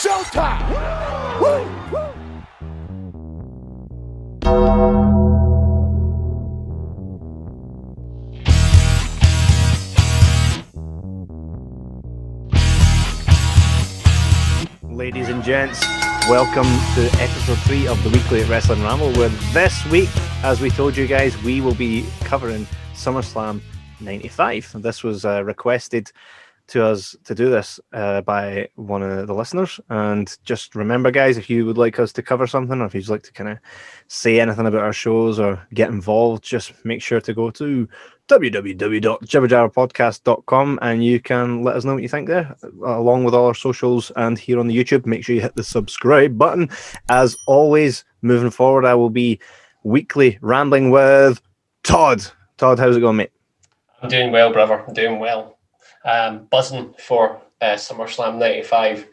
showtime! Woo! Ladies and gents, welcome to episode 3 of the Weekly Wrestling Ramble, where this week, as we told you guys, we will be covering SummerSlam 95. This was requested to us to do this by one of the listeners. And just remember, guys, if you would like us to cover something, or if you'd like to kind of say anything about our shows or get involved, just make sure to go to www.jibberjabberpodcast.com and you can let us know what you think there, along with all our socials and here on the YouTube. Make sure you hit the subscribe button. As always, moving forward, I will be weekly rambling with Todd. Todd, how's it going, mate? I'm doing well, brother. I'm doing well. Buzzing for SummerSlam 95.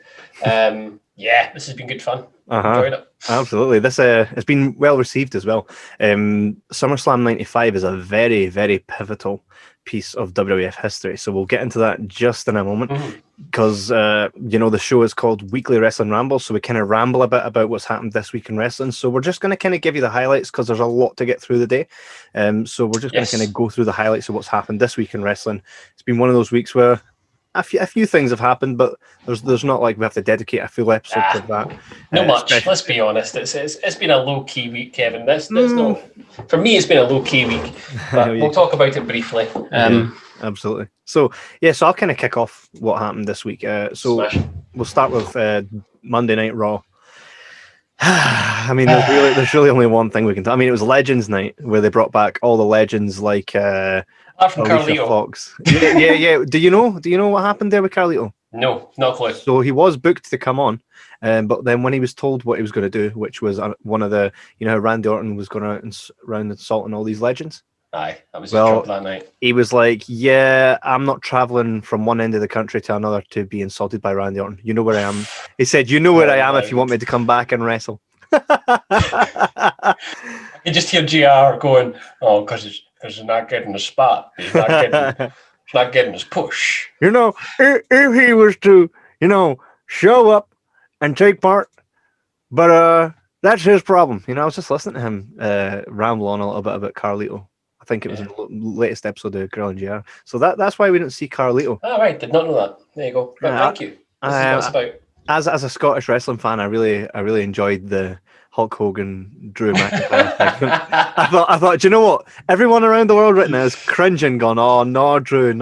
Yeah, this has been good fun. Enjoyed it. Absolutely. This it's been well received as well. SummerSlam 95 is a very, very pivotal piece of WWF history. So we'll get into that just in a moment, because the show is called Weekly Wrestling Ramble, so we kind of ramble a bit about what's happened this week in wrestling. So we're just going to kind of give you the highlights, because there's a lot to get through the day. So we're just going to kind of go through the highlights of what's happened this week in wrestling. It's been one of those weeks where a few things have happened, but there's not like we have to dedicate a full episode to that. No much. Let's be honest. It's been a low key week, Kevin. That's no. For me, it's been a low key week. But we'll talk about it briefly. Absolutely. So I'll kind of kick off what happened this week. So we'll start with Monday Night Raw. I mean, there's really only one thing we can. I mean, it was Legends Night, where they brought back all the legends like Alicia Fox. Yeah. Do you know what happened there with Carlito? No, not close. So he was booked to come on, but then when he was told what he was going to do, which was one of the, how Randy Orton was going around insulting all these legends. Aye, that was his job that night. He was like, "Yeah, I'm not traveling from one end of the country to another to be insulted by Randy Orton. You know where I am." He said, "You know where I am if you want me to come back and wrestle." I can just hear GR going, "Oh, because he's not getting the spot. He's not getting his push." If he was to, show up and take part, but that's his problem. I was just listening to him ramble on a little bit about Carlito. I think it was in the latest episode of Girl and GR. So that's why we didn't see Carlito. Oh, right. Did not know that. There you go. Right, thank you. This is what it's about. As a Scottish wrestling fan, I really enjoyed the Hulk Hogan Drew McIntyre segment. I thought, do you know what? Everyone around the world right now is cringing, going, "Oh, no, Drew."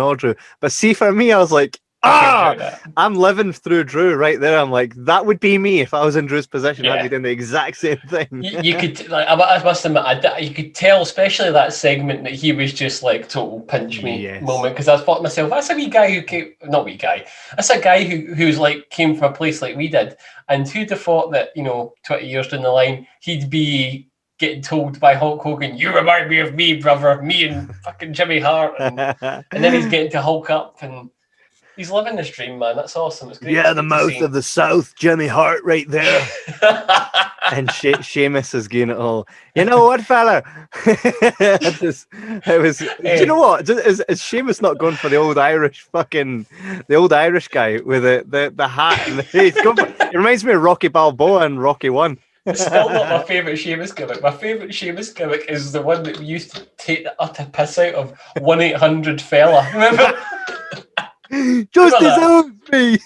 But see, for me, I was like, I'm living through Drew right there. I'm like, that would be me if I was in Drew's position. I'd be doing the exact same thing. You could, I must admit, you could tell, especially that segment, that he was just like total pinch me moment. Because I was thought to myself, that's a wee guy who came, not wee guy. That's a guy who's like came from a place like we did, and who'd have thought that 20 years down the line he'd be getting told by Hulk Hogan, "You remind me of me, brother, me and fucking Jimmy Hart," and then he's getting to Hulk up and. He's living this dream, man. That's awesome. It's great. Yeah, the mouth of the South, Jimmy Hart, right there. And Sheamus is getting it all. You know what, fella? Do you know what? Is Sheamus not going for the old Irish guy with the hat and the face? It reminds me of Rocky Balboa and Rocky 1. It's still not my favourite Sheamus gimmick. My favourite Sheamus gimmick is the one that we used to take the utter piss out of 1-800-FELLA. Remember? Justice owns me.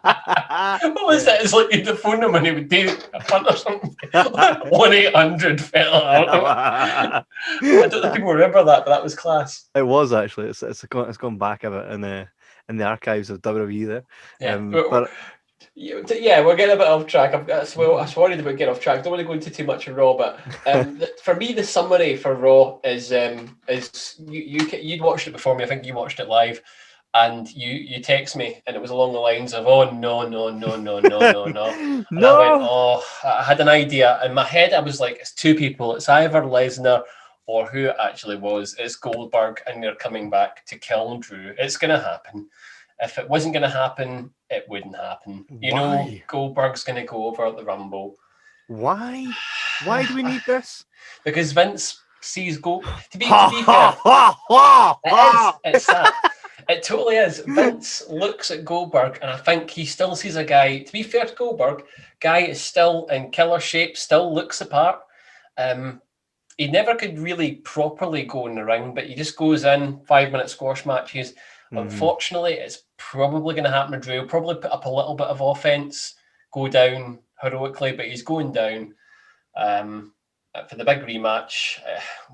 What was that? It's like the phone number and he would do a punt or something. 1-800-FELLA. I don't know if people remember that, but that was class. It was actually. It's gone back a bit in the archives of WWE there. Yeah, we're getting a bit off track. I was worried about getting off track. Don't want to go into too much of Raw, but for me, the summary for Raw is you'd watched it before me. I think you watched it live. And you text me, and it was along the lines of, "Oh no." And I went, I had an idea in my head. I was like, it's two people. It's either Lesnar or who it actually was. It's Goldberg, and they're coming back to kill Drew. It's gonna happen. If it wasn't gonna happen, it wouldn't happen. Goldberg's gonna go over at the Rumble. Why? Why do we need this? Because Vince sees Gold. To be fair, it's that. It totally is. Vince looks at Goldberg, and I think he still sees a guy. To be fair to Goldberg, guy is still in killer shape, still looks the part. He never could really properly go in the ring, but he just goes in 5-minute squash matches. Unfortunately, it's probably going to happen to Drew. Probably put up a little bit of offense, go down heroically, but he's going down. For the big rematch,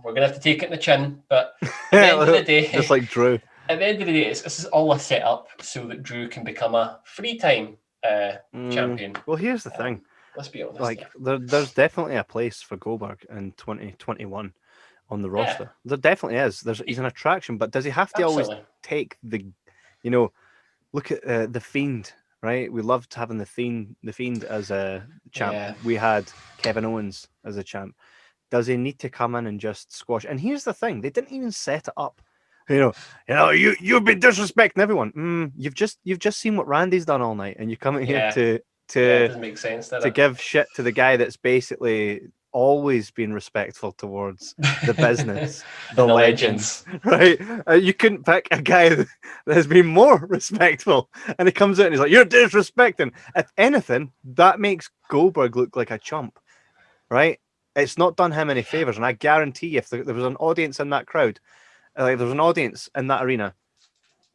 we're going to have to take it in the chin. But at the end of the day, just like Drew. At the end of the day, this is all a setup so that Drew can become a three-time champion. Well, here's the thing. Let's be honest. Like, there's definitely a place for Goldberg in 2021 on the roster. Yeah. There definitely is. He's an attraction, but does he have to always take the, look at the Fiend, right? We loved having the Fiend as a champ. Yeah. We had Kevin Owens as a champ. Does he need to come in and just squash? And here's the thing: they didn't even set it up. You've been disrespecting everyone. You've just seen what Randy's done all night, and you come in here to it doesn't make sense, to give shit to the guy that's basically always been respectful towards the business, the legends, right? You couldn't pick a guy that has been more respectful, and he comes out and he's like, "You're disrespecting." If anything, that makes Goldberg look like a chump, right? It's not done him any favors, and I guarantee if there was an audience in that crowd, like there was an audience in that arena,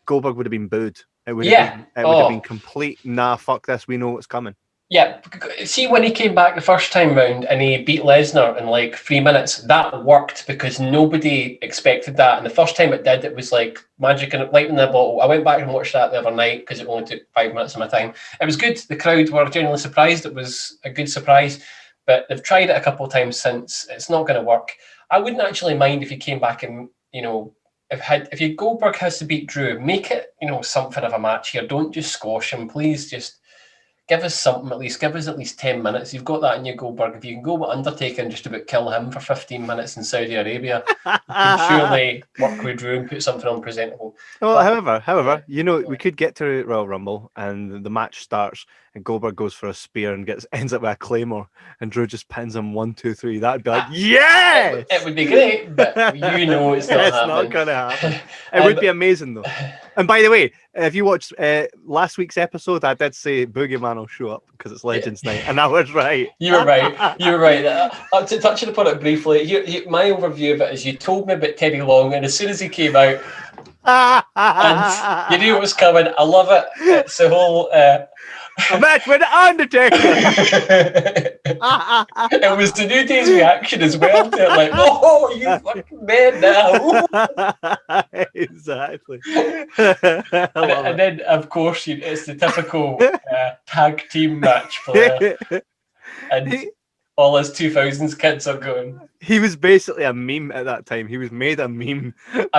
Goldberg would have been booed. It would have been complete. Nah, fuck this. We know what's coming. Yeah, see when he came back the first time round and he beat Lesnar in like 3 minutes, that worked because nobody expected that. And the first time it did, it was like magic and lightning in a bottle. I went back and watched that the other night because it only took 5 minutes of my time. It was good. The crowd were genuinely surprised. It was a good surprise, but they've tried it a couple of times since. It's not going to work. I wouldn't actually mind if he came back and if Goldberg has to beat Drew, make it something of a match here. Don't just squash him, please. Just give us something at least. Give us at least 10 minutes. You've got that in your Goldberg. If you can go with Undertaker and just about kill him for 15 minutes in Saudi Arabia, you can surely work with Drew and put something on presentable. Well, however, we could get to Royal Rumble and the match starts and Goldberg goes for a spear and ends up with a claymore and Drew just pins him 1, 2, 3. That'd be like, yes! It would be great, but it's not happening. It's not going to happen. It would be amazing though. And by the way, if you watched last week's episode, I did say Boogeyman will show up because it's Legends Night, and I was right. You were right. You were right. Touching upon it briefly, my overview of it is you told me about Teddy Long, and as soon as he came out, and you knew it was coming. I love it. It's the whole... a match with the Undertaker. It was the New Day's reaction as well to it, like, oh, you fucking man now. Exactly. And then, of course, it's the typical tag team match player. And all his 2000s kids are going. He was basically a meme at that time. He was made a meme.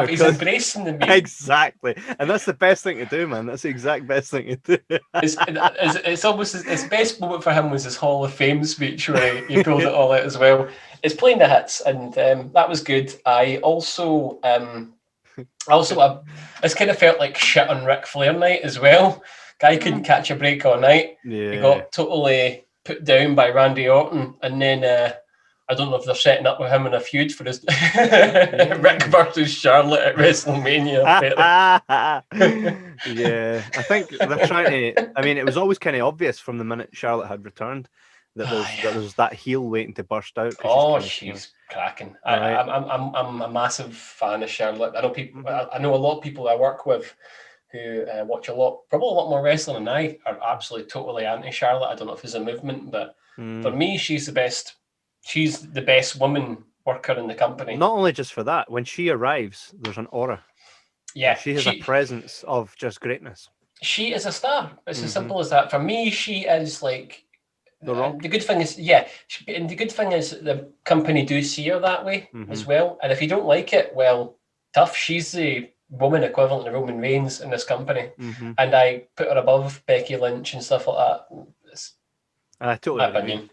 He's embracing the meme. Exactly. And that's the best thing to do, man. That's the exact best thing to do. It's almost his best moment for him was his Hall of Fame speech where he pulled it all out as well. It's playing the hits, and that was good. I also this kind of felt like shit on Ric Flair night as well. Guy couldn't catch a break all night. Yeah. He got totally put down by Randy Orton, and then I don't know if they're setting up with him in a feud for his Rick versus Charlotte at WrestleMania. Yeah, I think they're trying to. I mean, it was always kind of obvious from the minute Charlotte had returned that there was that heel waiting to burst out. Oh, she's cracking! Right. I'm a massive fan of Charlotte. I know people. I know a lot of people I work with who watch probably a lot more wrestling than I, are absolutely totally anti-Charlotte. I don't know if there's a movement, but for me, she's the best. She's the best woman worker in the company. Not only just for that, when she arrives, there's an aura. Yeah. She has a presence of just greatness. She is a star. It's as simple as that. For me, she is like... The good thing is, and the good thing is the company do see her that way as well. And if you don't like it, well, tough. She's the woman equivalent to Roman Reigns in this company. And I put her above Becky Lynch and stuff like that. I totally agree.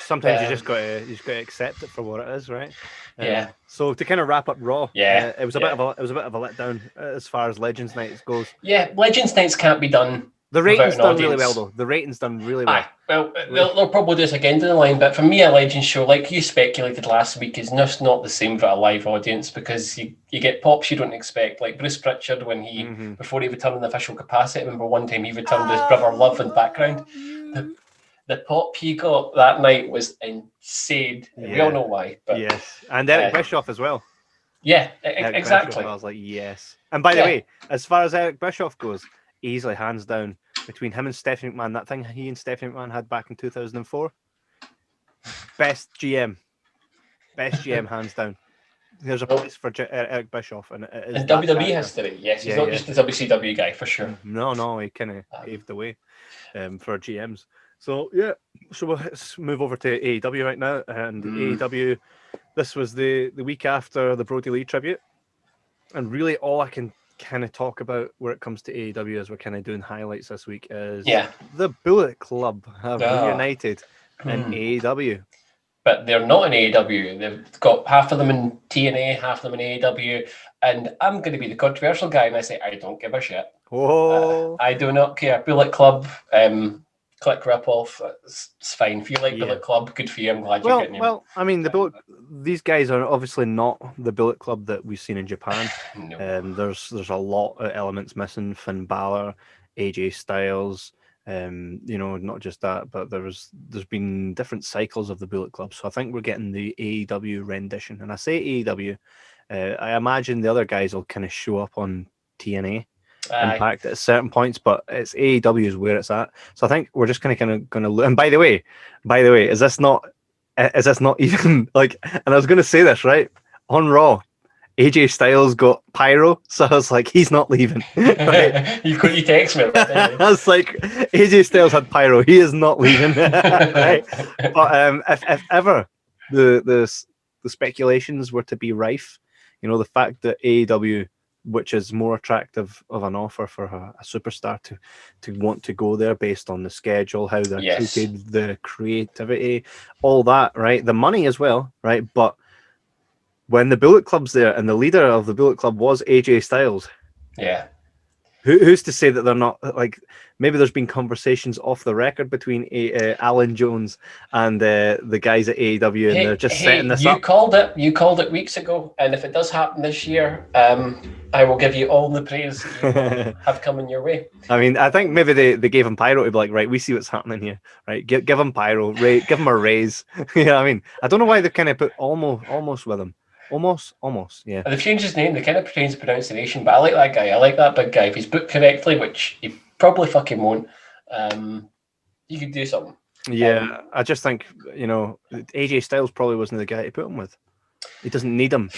Sometimes you just got to accept it for what it is, right? Yeah. So to kind of wrap up Raw, it was a bit of a letdown as far as Legends Nights goes. Yeah, Legends Nights can't be done The ratings done really well, though. The ratings done really well. Well, they'll probably do this again down the line, but for me, a Legends show, like you speculated last week, is just not the same for a live audience because you get pops you don't expect. Like Bruce Pritchard, when he, before he returned in official capacity, I remember one time he returned his Brother Love in the background. The pop he got that night was insane. Yeah. We all know why. But, yes, and Eric Bischoff as well. Yeah, exactly. Bischoff, I was like, yes. And by the way, as far as Eric Bischoff goes, easily hands down between him and Stephanie McMahon, that thing he and Stephanie McMahon had back in 2004, best GM hands down. There's a place for Eric Bischoff, and it is in WWE history. Yes, he's not just a WCW guy for sure. No, he kind of paved the way for GMs. So let's move over to AEW right now, and AEW. This was the week after the Brody Lee tribute, and really all I can kind of talk about where it comes to AEW as we're kind of doing highlights this week is the Bullet Club have reunited in AEW. But they're not in AEW. They've got half of them in TNA, half of them in AEW, and I'm going to be the controversial guy, and I say I don't give a shit. I do not care. Bullet Club, click rip off. It's fine. If you like Bullet Club, good for you. I'm glad you're getting him. Well, I mean, these guys are obviously not the Bullet Club that we've seen in Japan. No. There's a lot of elements missing. Finn Balor, AJ Styles. Not just that, but there's been different cycles of the Bullet Club. So I think we're getting the AEW rendition. And I say AEW, I imagine the other guys will kind of show up on TNA. Impact at certain points, but it's AEW is where it's at. So I think we're just kind of going to look. And by the way, is this not even like? And I was going to say this right on Raw. AJ Styles got pyro, so I was like, he's not leaving. Right? you text me. I was like, AJ Styles had pyro. He is not leaving. Right? But if ever the speculations were to be rife, the fact that AEW, which is more attractive of an offer for a superstar to want to go there based on the schedule, how they're treated, the creativity, all that, right? The money as well, right? But when the Bullet Club's there and the leader of the Bullet Club was AJ Styles, who's to say that they're not, like, maybe there's been conversations off the record between Alan Jones and the guys at AEW, and they're just setting this up. You called it weeks ago, and if it does happen this year, I will give you all the praise that you have coming your way. I mean, I think maybe they gave him pyro to be like, right, we see what's happening here, right? Give him pyro, give him a raise. I mean, I don't know why they kind of put almost with him. Almost, yeah. They've changed his name. They kind of changed the pronunciation, but I like that guy. I like that big guy. If he's booked correctly, which he probably fucking won't, you could do something. Yeah, I just think, AJ Styles probably wasn't the guy to put him with. He doesn't need him.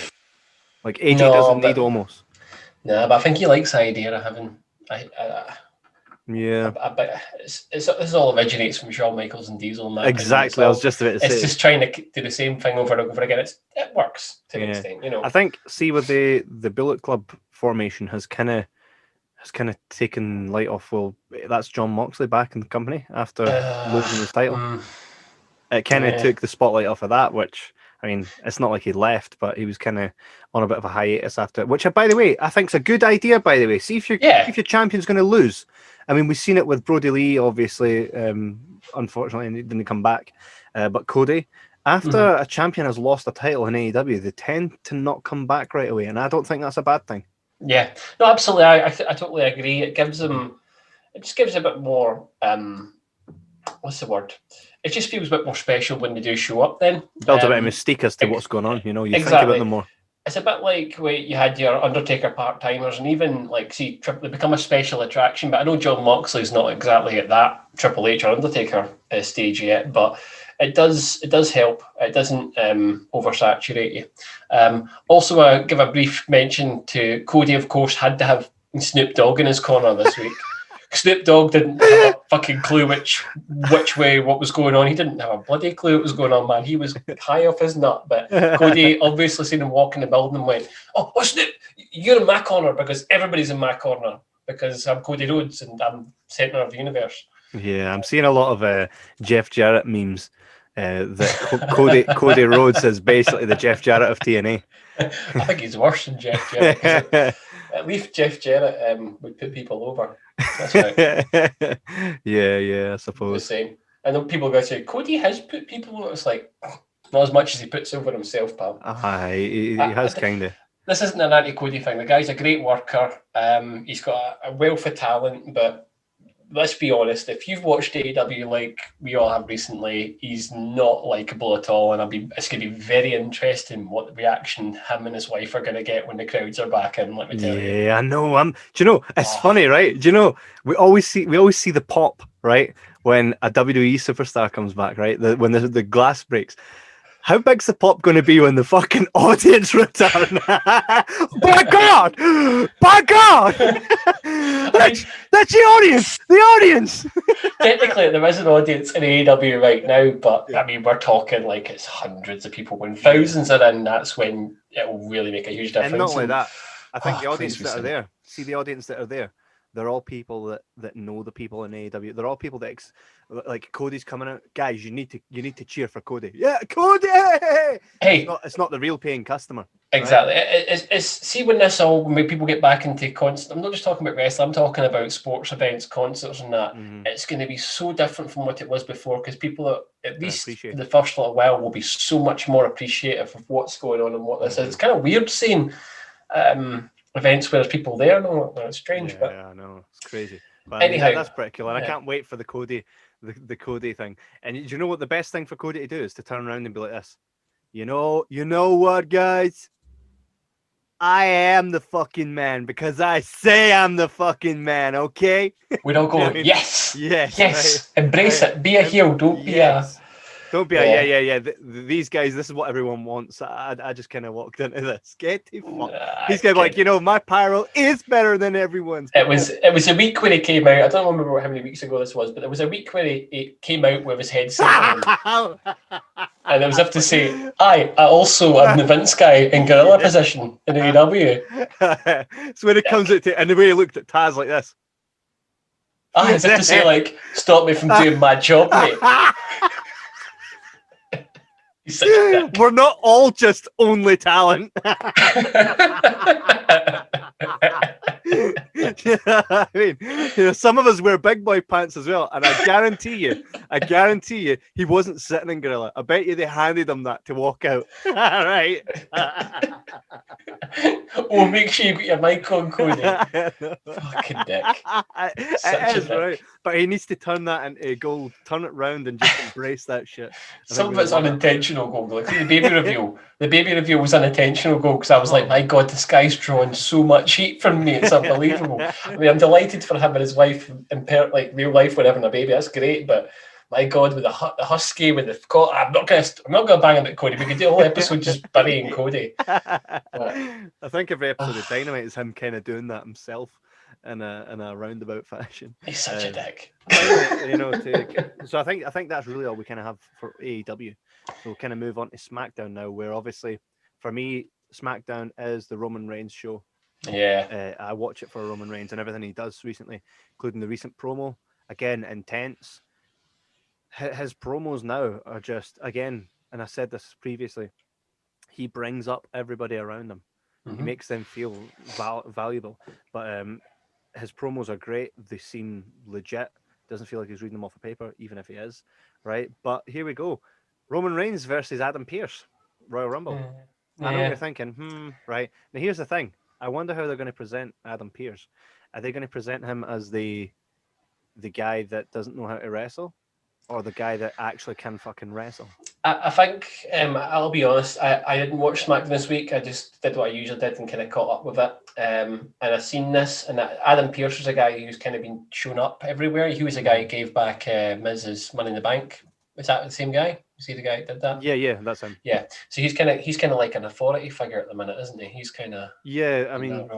Like, AJ doesn't need Omos. No, but I think he likes the idea of having... Yeah, this all originates from Shawn Michaels and Diesel. In exactly, so I was just about to say. It's just trying to do the same thing over and over again. It works to an extent, I think, with the Bullet Club formation has kind of taken light off. Well, that's John Moxley back in the company after losing his title. It kind of took the spotlight off of that, which, I mean, it's not like he left, but he was kind of on a bit of a hiatus after it, which, by the way, I think is a good idea, by the way. See if your champion's going to lose. I mean, we've seen it with Brody Lee, obviously. Unfortunately, he didn't come back. But Cody, after a champion has lost a title in AEW, they tend to not come back right away, and I don't think that's a bad thing. Yeah, no, absolutely. I totally agree. It just gives a bit more. What's the word? It just feels a bit more special when they do show up. Then builds a bit of mystique as to what's going on. You think about them more. It's a bit like where you had your Undertaker part-timers, and even they become a special attraction. But I know John Moxley's not exactly at that Triple H or Undertaker stage yet, but it does help. It doesn't oversaturate you. Also, give a brief mention to Cody. Of course, had to have Snoop Dogg in his corner this week. Snoop Dogg didn't have a fucking clue which way what was going on. He didn't have a bloody clue what was going on, man. He was high off his nut. But Cody obviously seen him walk in the building and went, "Oh, Snoop, you're in my corner because everybody's in my corner because I'm Cody Rhodes and I'm centre of the universe." Yeah, I'm seeing a lot of Jeff Jarrett memes. That Cody Rhodes is basically the Jeff Jarrett of TNA. I think he's worse than Jeff Jarrett. At least Jeff Jarrett would put people over. That's right. Yeah, I suppose. The same. And then people go to say, Cody has put people on. It's like, not as much as he puts over himself, pal. He has kind of. This isn't an anti-Cody thing. The guy's a great worker. He's got a wealth of talent, but let's be honest, if you've watched AEW like we all have recently, he's not likable at all, and it's going to be very interesting what the reaction him and his wife are going to get when the crowds are back in. Let me tell you. Yeah, I know. Do you know? It's funny, right? Do you know? We always see the pop, right, when a WWE superstar comes back, right? When the glass breaks. How big's the pop going to be when the fucking audience return? By God! By God! That's the audience! The audience! Technically, there is an audience in AEW right now, but I mean, we're talking like it's hundreds of people. When thousands are in, that's when it will really make a huge difference. And not only that, I think the audience that are there, the audience that are there, they're all people that know the people in AEW. They're all people that like Cody's coming out. Guys, you need to cheer for Cody. Yeah, Cody. Hey, it's not the real paying customer. Exactly. Right? It's see when people get back into concerts. I'm not just talking about wrestling. I'm talking about sports events, concerts, and that. Mm-hmm. It's going to be so different from what it was before because people are, at least for the first little while, will be so much more appreciative of what's going on and what this is. It's kind of weird seeing events where there's people there. No, it's strange. Yeah, I know. It's crazy. But anyhow, that's pretty cool. And I can't wait for the Cody thing. And you know what the best thing for Cody to do is to turn around and be like this. You know what, guys? I am the fucking man because I say I'm the fucking man, okay? We don't go, yes. Right. Embrace it. Be a heel. Don't be a... Don't be yeah. These guys, this is what everyone wants. I just kind of walked into this. Get the fuck. He's kind of like, my pyro is better than everyone's. It was a week when he came out. I don't remember how many weeks ago this was, but there was a week where he came out with his headset on. And I was up to say, I also am the Vince guy in gorilla position in AEW. So when it comes out to, and the way he looked at Taz like this. As if to say, like, stop me from doing my job, mate. We're not all just only talent. I mean, some of us wear big boy pants as well, and I guarantee you, he wasn't sitting in gorilla. I bet you they handed him that to walk out. Right. Oh, make sure you get your mic on, Cody. Fucking dick. It is, right? But he needs to turn that into gold, turn it round and just embrace that shit. Some of it's unintentional gold. Like the baby reveal. The baby reveal was unintentional gold because I was like, my God, this guy's drawing so much heat from me. It's unbelievable. I mean, I'm delighted for him and his wife in real life when having a baby. That's great, but my God, with the husky, with the I'm not gonna bang about Cody. We could do a whole episode just burying Cody. I think every episode of Dynamite is him kind of doing that himself in a roundabout fashion. He's such a dick. So I think that's really all we kind of have for AEW. So we'll kind of move on to SmackDown now, where obviously for me SmackDown is the Roman Reigns show. Yeah, I watch it for Roman Reigns and everything he does recently, including the recent promo. Again, intense. His promos now are just, again, and I said this previously, he brings up everybody around him. Mm-hmm. He makes them feel valuable. But his promos are great. They seem legit. Doesn't feel like he's reading them off a paper, even if he is, right? But here we go. Roman Reigns versus Adam Pearce, Royal Rumble. I know what you're thinking, right? Now, here's the thing. I wonder how they're going to present Adam Pearce. Are they going to present him as the guy that doesn't know how to wrestle? Or the guy that actually can fucking wrestle? I think, I'll be honest, I didn't watch SmackDown this week. I just did what I usually did and kind of caught up with it. And I've seen this, and Adam Pearce was a guy who's kind of been shown up everywhere. He was a guy who gave back Miz's Money in the Bank. Is that the same guy? Was he the guy that did that? Yeah, that's him. Yeah, so he's kind of like an authority figure at the minute, isn't he? He's kind of I mean,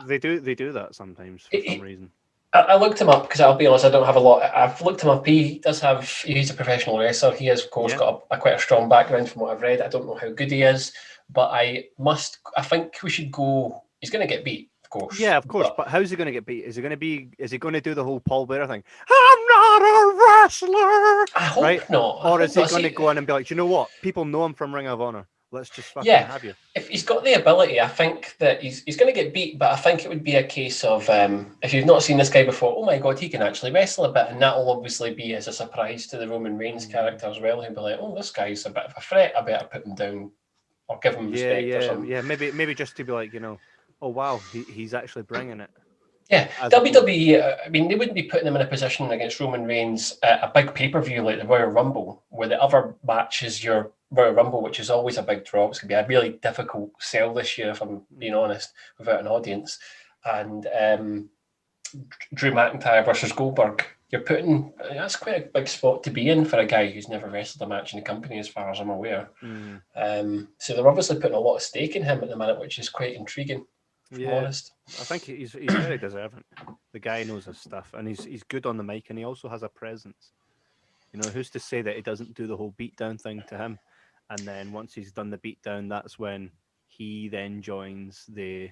they do that sometimes for some reason. I looked him up because I'll be honest, I don't have a lot. I've looked him up. He's a professional wrestler. He has, of course, got quite a strong background from what I've read. I don't know how good he is, but I think we should go. He's going to get beat, of course. Yeah, of course. But how's he going to get beat? Is he going to do the whole Paul Bearer thing? I'm not a wrestler. I hope not. Or is he going to go in and be like, you know what? People know him from Ring of Honor. Let's just fucking have you. If he's got the ability, I think that he's going to get beat, but I think it would be a case of if you've not seen this guy before, oh my god, he can actually wrestle a bit, and that will obviously be as a surprise to the Roman Reigns character as well. He'll be like, oh, this guy's a bit of a threat. I better put him down or give him respect or something. Yeah, maybe just to be like, oh wow, he's actually bringing it. Yeah, WWE, I mean, they wouldn't be putting him in a position against Roman Reigns at a big pay-per-view like the Royal Rumble, where the other match is your Royal Rumble, which is always a big draw. It's going to be a really difficult sell this year, if I'm being honest, without an audience. And Drew McIntyre versus Goldberg, that's quite a big spot to be in for a guy who's never wrestled a match in the company, as far as I'm aware. So they're obviously putting a lot of stake in him at the minute, which is quite intriguing. Honest. I think he's very deserving. The guy knows his stuff, and he's good on the mic, and he also has a presence. Who's to say that he doesn't do the whole beatdown thing to him, and then once he's done the beatdown, that's when he then joins the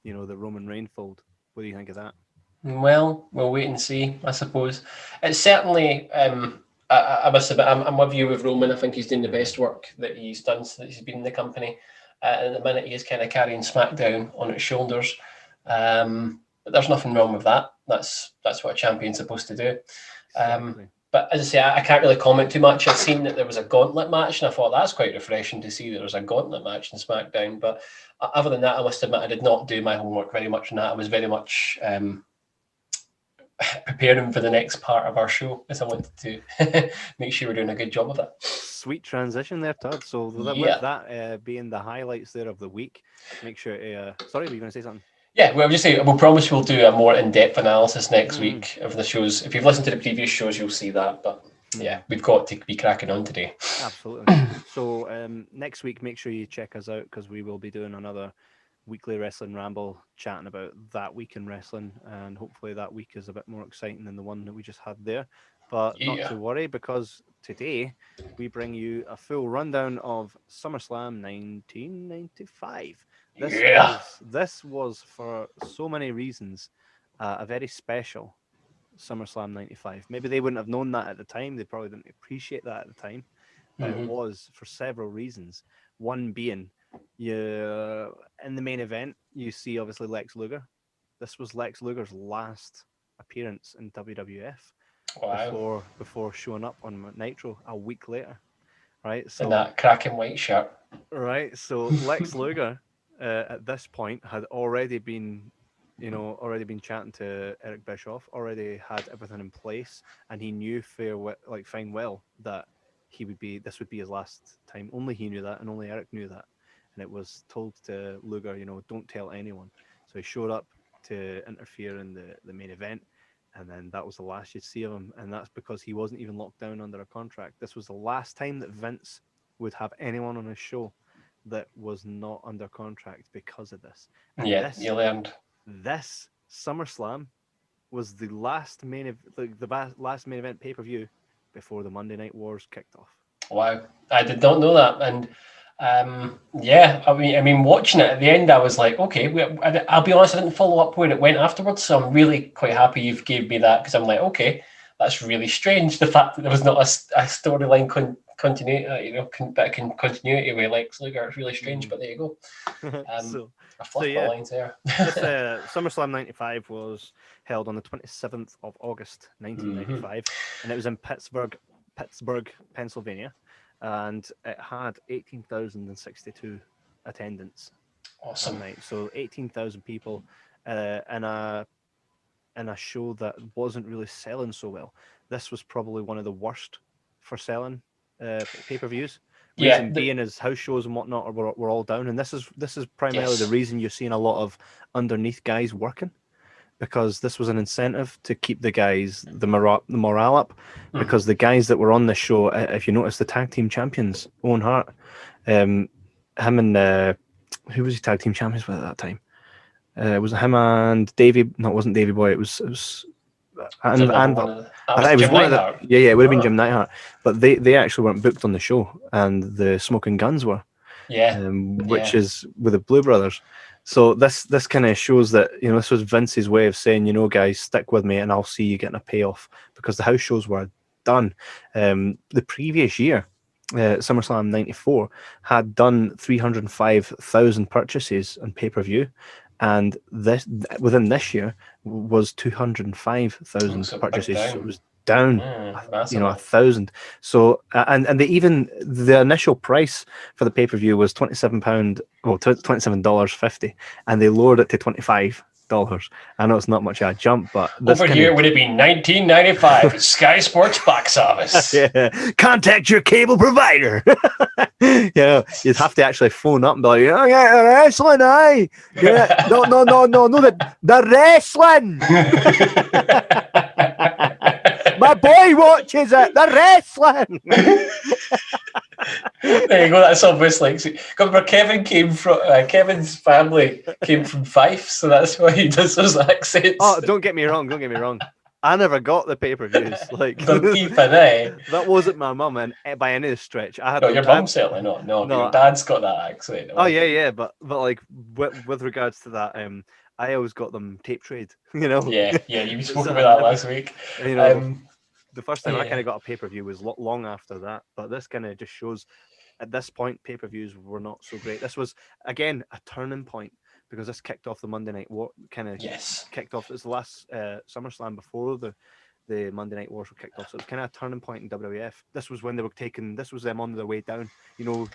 Roman Reigns fold. What do you think of that? Well, we'll wait and see, I suppose. It's certainly. I must admit, I'm with you with Roman. I think he's doing the best work that he's done since he's been in the company. And at the minute, he is kind of carrying SmackDown on its shoulders. But there's nothing wrong with that. That's what a champion's supposed to do. Exactly. But as I say, I can't really comment too much. I've seen that there was a gauntlet match, and I thought that's quite refreshing to see that there was a gauntlet match in SmackDown. But other than that, I must admit I did not do my homework very much on that. I was very much preparing for the next part of our show, as I wanted to make sure we're doing a good job of that. Sweet transition there, Todd. So with that being the highlights there of the week, make sure sorry, were you going to say something? Yeah, well, we'll promise we'll do a more in-depth analysis next week of the shows. If you've listened to the previous shows, you'll see that. But yeah, we've got to be cracking on today. Absolutely. So next week, make sure you check us out, because we will be doing another weekly wrestling ramble, chatting about that week in wrestling, and hopefully that week is a bit more exciting than the one that we just had there. But not to worry, because today we bring you a full rundown of SummerSlam 1995. This was for so many reasons a very special SummerSlam 95. Maybe they wouldn't have known that at the time. They probably didn't appreciate that at the time. But it was for several reasons. One being, in the main event, you see obviously Lex Luger. This was Lex Luger's last appearance in WWF. Wow. Before showing up on Nitro a week later, right? So in that cracking white shirt, right? So Lex Luger at this point had already been chatting to Eric Bischoff, already had everything in place, and he knew fine well that this would be his last time. Only he knew that, and only Eric knew that, and it was told to Luger, don't tell anyone. So he showed up to interfere in the main event. And then that was the last you'd see of him. And that's because he wasn't even locked down under a contract. This was the last time that Vince would have anyone on his show that was not under contract because of this. And you learned. This SummerSlam was the last main event pay-per-view before the Monday Night Wars kicked off. Wow. I did not know that. And I mean, watching it at the end, I was like, okay. I'll be honest, I didn't follow up where it went afterwards, so I'm really quite happy you've gave me that, because I'm like, okay, that's really strange. The fact that there was not a storyline continuity, continuity with Lex Luger, it's really strange. But there you go. I fluffed my lines there. SummerSlam 95 was held on the 27th of August, 1995, and it was in Pittsburgh, Pennsylvania. And it had 18,062 attendance. Awesome. Night. So 18,000 people in a show that wasn't really selling so well. This was probably one of the worst for selling pay-per-views. Being as house shows and whatnot were all down, and this is primarily the reason you're seeing a lot of underneath guys working, because this was an incentive to keep the morale up, because the guys that were on the show, if you notice, the tag team champions, Owen Hart, him and who was he tag team champions with at that time? It was him and Davey. No, it wasn't Davey Boy. It was Anvil. It would have been Jim Neidhart, but they actually weren't booked on the show, and the Smoking Guns were. Which is with the Blue Brothers. So this kind of shows that, this was Vince's way of saying, guys, stick with me and I'll see you getting a payoff, because the house shows were done. The previous year, SummerSlam '94 had done 305,000 purchases on pay-per-view, and within this year was 205,000 purchases. So it was down, 1,000. So and the initial price for the pay-per-view was £27, well, $27.50, and they lowered it to $25. I know it's not much of a jump, but over here would it be $19.95 at Sky Sports box office? Yeah. Contact your cable provider. You'd have to actually phone up and be like, "Oh yeah, wrestling, aye, yeah, no, the wrestling." My boy watches it. The wrestling. There you go. That's obviously. Remember, Kevin's family came from Fife, so that's why he does those accents. Oh, don't get me wrong. I never got the pay-per-views. Like that wasn't my mum, and by any stretch, I had. No, your mum certainly not. No, your dad's got that accent. Oh yeah, but like with regards to that, I always got them tape trade. Yeah. You spoke about that last week. The first time I kind of got a pay-per-view was long after that, but this kind of just shows at this point pay-per-views were not so great. This was again a turning point because this kicked off the Monday Night War. Kicked off. It was the last SummerSlam before the Monday Night Wars were kicked off. So it was kind of a turning point in WWF. This was when they were this was them on their way down.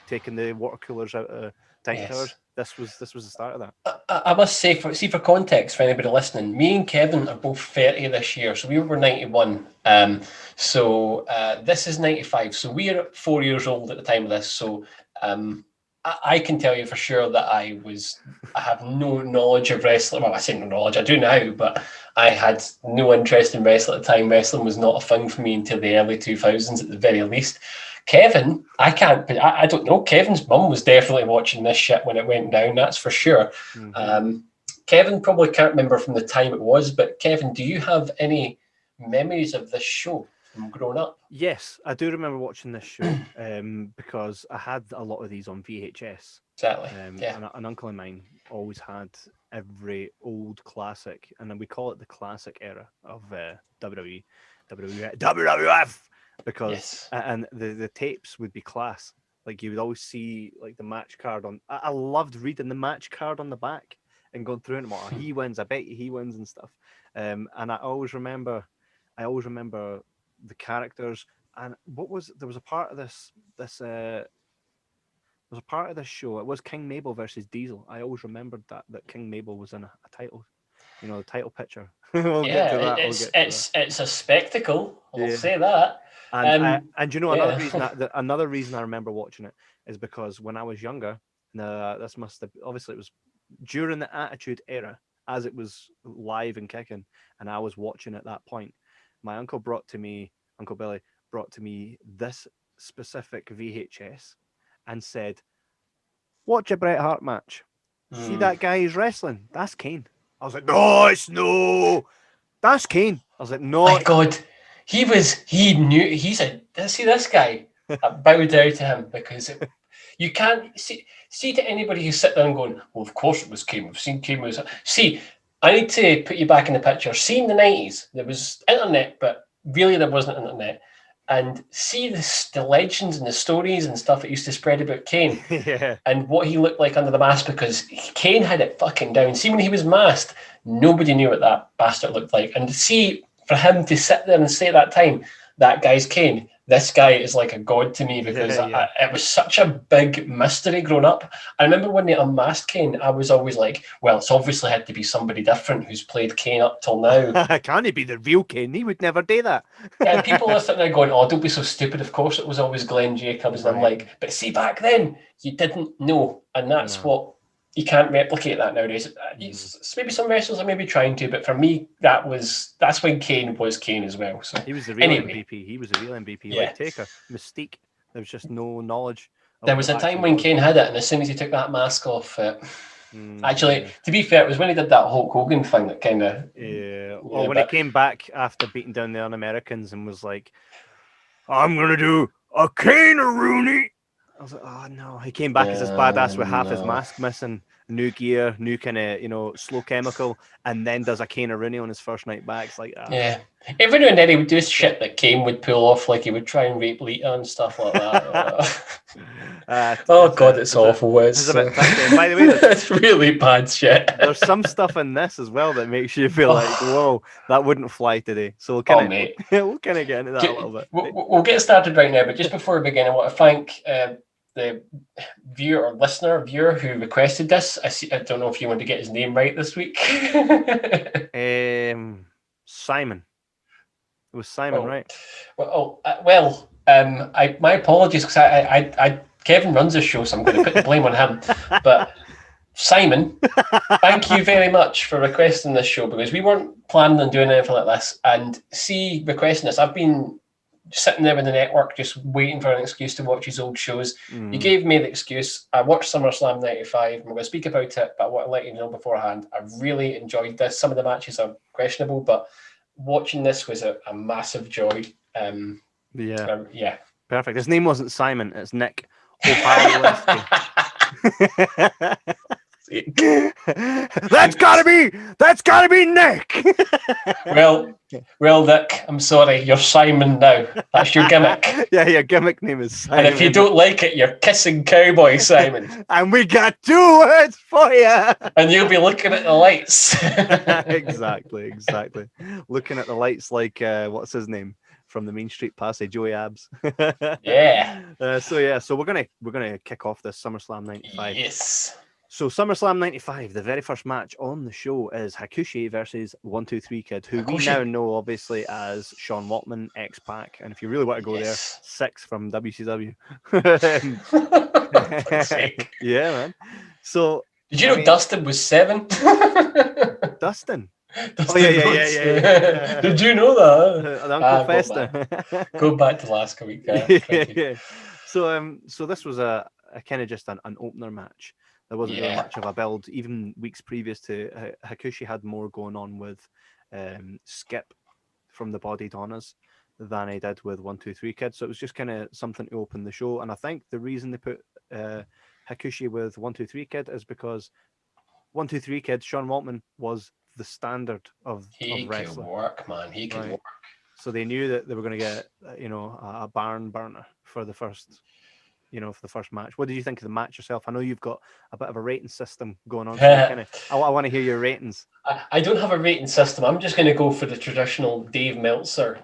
Taking the water coolers out of Titan Towers. This was the start of that. I must say, for context, for anybody listening, me and Kevin are both 30 this year, so we were 91. So this is 95. So we are 4 years old at the time of this. So I can tell you for sure that I have no knowledge of wrestling. Well, I say no knowledge, I do now, but I had no interest in wrestling at the time. Wrestling was not a thing for me until the early 2000s at the very least. Kevin, I don't know. Kevin's mum was definitely watching this shit when it went down, that's for sure. Mm-hmm. Kevin probably can't remember from the time it was, but Kevin, do you have any memories of this show from growing up? Yes, I do remember watching this show because I had a lot of these on VHS. Exactly. And an uncle of mine always had every old classic, and then we call it the classic era of WWF. Because and the tapes would be class. Like you would always see like the match card on. I loved reading the match card on the back and going through it. And he wins. I bet you he wins and stuff. And I always remember the characters. And there was a part of this show. It was King Mabel versus Diesel. I always remembered that King Mabel was in a title. The title picture. We'll get to that. It's a spectacle. I'll say that. And another reason I remember watching it is because when I was younger, this must have obviously it was during the Attitude Era as it was live and kicking, and I was watching at that point. My Uncle Billy brought to me this specific VHS and said, "Watch a Bret Hart match. See that guy who's wrestling? That's Kane." I was like, "No, that's Kane." I was like, "No." My God. He said, see this guy? I bowed down to him because you can't see to anybody who's sitting there and going, well, of course it was Kane. We've seen Kane was. See, I need to put you back in the picture. See, in the 90s, there was internet, but really there wasn't internet. And see the legends and the stories and stuff that used to spread about Kane and what he looked like under the mask, because Kane had it fucking down. See, when he was masked, nobody knew what that bastard looked like. And see, for him to sit there and say at that time, that guy's Kane, this guy is like a god to me, because it was such a big mystery growing up. I remember when they unmasked Kane, I was always like, well, it's obviously had to be somebody different who's played Kane up till now. Can he be the real Kane? He would never do that. And people are sitting there going, oh, don't be so stupid. Of course it was always Glenn Jacobs. And I'm like, but see, back then, you didn't know. And that's what... You can't replicate that nowadays. Maybe some wrestlers are maybe trying to, but for me, that's when Kane was Kane as well. So he was the real MVP. He was the real MVP. Like Taker, Mystique. There was just no knowledge. There was a time when Kane had it, and as soon as he took that mask off, actually, to be fair, it was when he did that Hulk Hogan thing that kind of when he came back after beating down the Un-Americans and was like, "I'm gonna do a Kane or Rooney." I was like, oh no, he came back as his badass with half his mask missing, new gear, new kind of, slow chemical, and then does a Kane or Rooney on his first night back. It's like, yeah. Every now and then he would do shit that Kane would pull off, like he would try and rape Lita and stuff like that. It's awful. It's a bit touching. By the way, it's really bad shit. There's some stuff in this as well that makes you feel like, whoa, that wouldn't fly today. So we'll kind of get into that a little bit. We'll get started right now, but just before we begin, I want to thank the viewer who requested this. I don't know if you want to get his name right this week. Simon. It was Simon, right? My apologies, because Kevin runs this show, so I'm going to put the blame on him. But Simon, thank you very much for requesting this show, because we weren't planning on doing anything like this. And requesting this, I've been sitting there with the network just waiting for an excuse to watch his old shows. You gave me the excuse. I watched SummerSlam 95. I'm going to speak about it, but I want to let you know beforehand, I really enjoyed this. Some of the matches are questionable, but watching this was a massive joy. Yeah. Perfect. His name wasn't Simon, it's Nick. That's gotta be Nick. well, Nick, I'm sorry, you're Simon now. That's your gimmick. Yeah, your gimmick name is Simon. And if you don't like it, you're kissing cowboy Simon. And we got 2 words for you. And you'll be looking at the lights. Exactly. Looking at the lights like what's his name from the Main Street Passage, Joey Abs. Yeah. So we're gonna kick off this SummerSlam 95. Yes. So SummerSlam 95, the very first match on the show is Hakushi versus 1-2-3 Kid, who we now know obviously as Sean Waltman, X-Pac, and if you really want to go there, 6 from WCW. Yeah, man. So did you know Dustin was 7? Dustin? Yeah. Did you know that? Uncle Fester. Go back to last week. Yeah. So this was a kind of just an opener match. There wasn't really much of a build. Even weeks previous to Hakushi had more going on with Skip from the Body Donnas than he did with 1-2-3 Kid. So it was just kind of something to open the show. And I think the reason they put Hakushi with 1-2-3 Kid is because 1-2-3 Kid, Sean Waltman, was the standard of wrestling. He can work, man. He can work. So they knew that they were going to get, a barn burner for the first. For the first match. What did you think of the match yourself? I know you've got a bit of a rating system going on. So I want to hear your ratings. I don't have a rating system. I'm just going to go for the traditional Dave Meltzer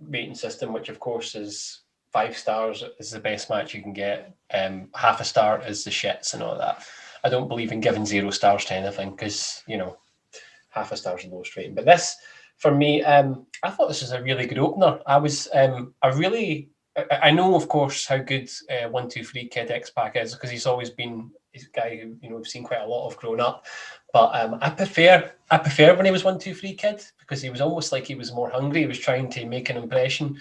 rating system, which of course is 5 stars is the best match you can get. Half a star is the shits and all that. I don't believe in giving 0 stars to anything because, half a star is the lowest rating. But this, for me, I thought this was a really good opener. I know, of course, how good 1-2-3 Kid X-Pac is because he's always been a guy who we've seen quite a lot of growing up. But I prefer when he was 1-2-3 Kid because he was almost like he was more hungry. He was trying to make an impression.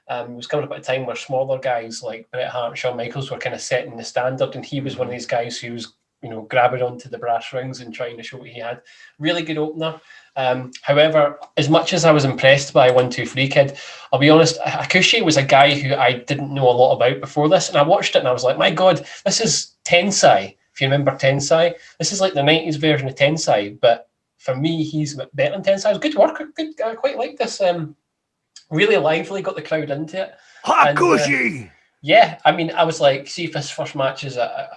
It was coming up at a time where smaller guys like Bret Hart and Shawn Michaels were kind of setting the standard, and he was one of these guys who was grabbing onto the brass rings and trying to show what he had. Really good opener. However, as much as I was impressed by 1-2-3 Kid, I'll be honest, Hakushi was a guy who I didn't know a lot about before this, and I watched it and I was like, my God, this is Tensai. If you remember Tensai, this is like the 90s version of Tensai, but for me, he's better than Tensai. It was good work. I quite like this. Really lively, got the crowd into it. Hakushi! I was like, see if this first match is a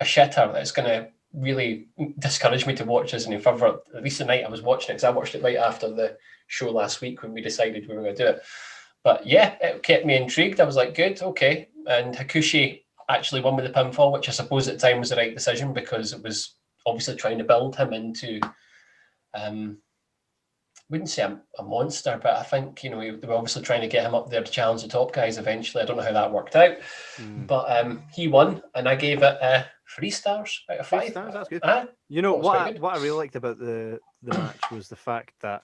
shitter that's going to really discouraged me to watch this any further. At least the night I was watching it, because I watched it right after the show last week when we decided we were going to do it. But yeah, it kept me intrigued. I was like, good, okay. And Hakushi actually won with the pinfall, which I suppose at the time was the right decision because it was obviously trying to build him into, wouldn't say a monster, but I think, they were obviously trying to get him up there to challenge the top guys eventually. I don't know how that worked out, but he won, and I gave it 3 stars out of 5. 3 stars, that's good. What I really liked about the match was the fact that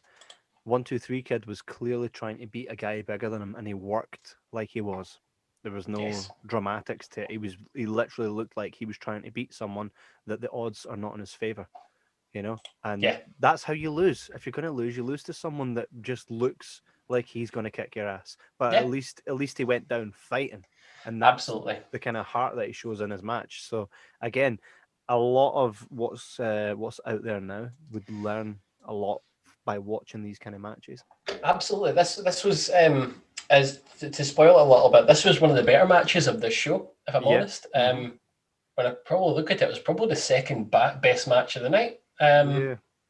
1-2-3 Kid was clearly trying to beat a guy bigger than him, and he worked like he was. There was no dramatics to it. He literally looked like he was trying to beat someone that the odds are not in his favor. And that's how you lose. If you're going to lose, you lose to someone that just looks like he's going to kick your ass. But at least he went down fighting, and that's absolutely the kind of heart that he shows in his match. So again, a lot of what's out there now would learn a lot by watching these kind of matches. Absolutely. This was as to spoil it a little bit. This was one of the better matches of this show, if I'm honest. When I probably look at it, it was probably the second best match of the night.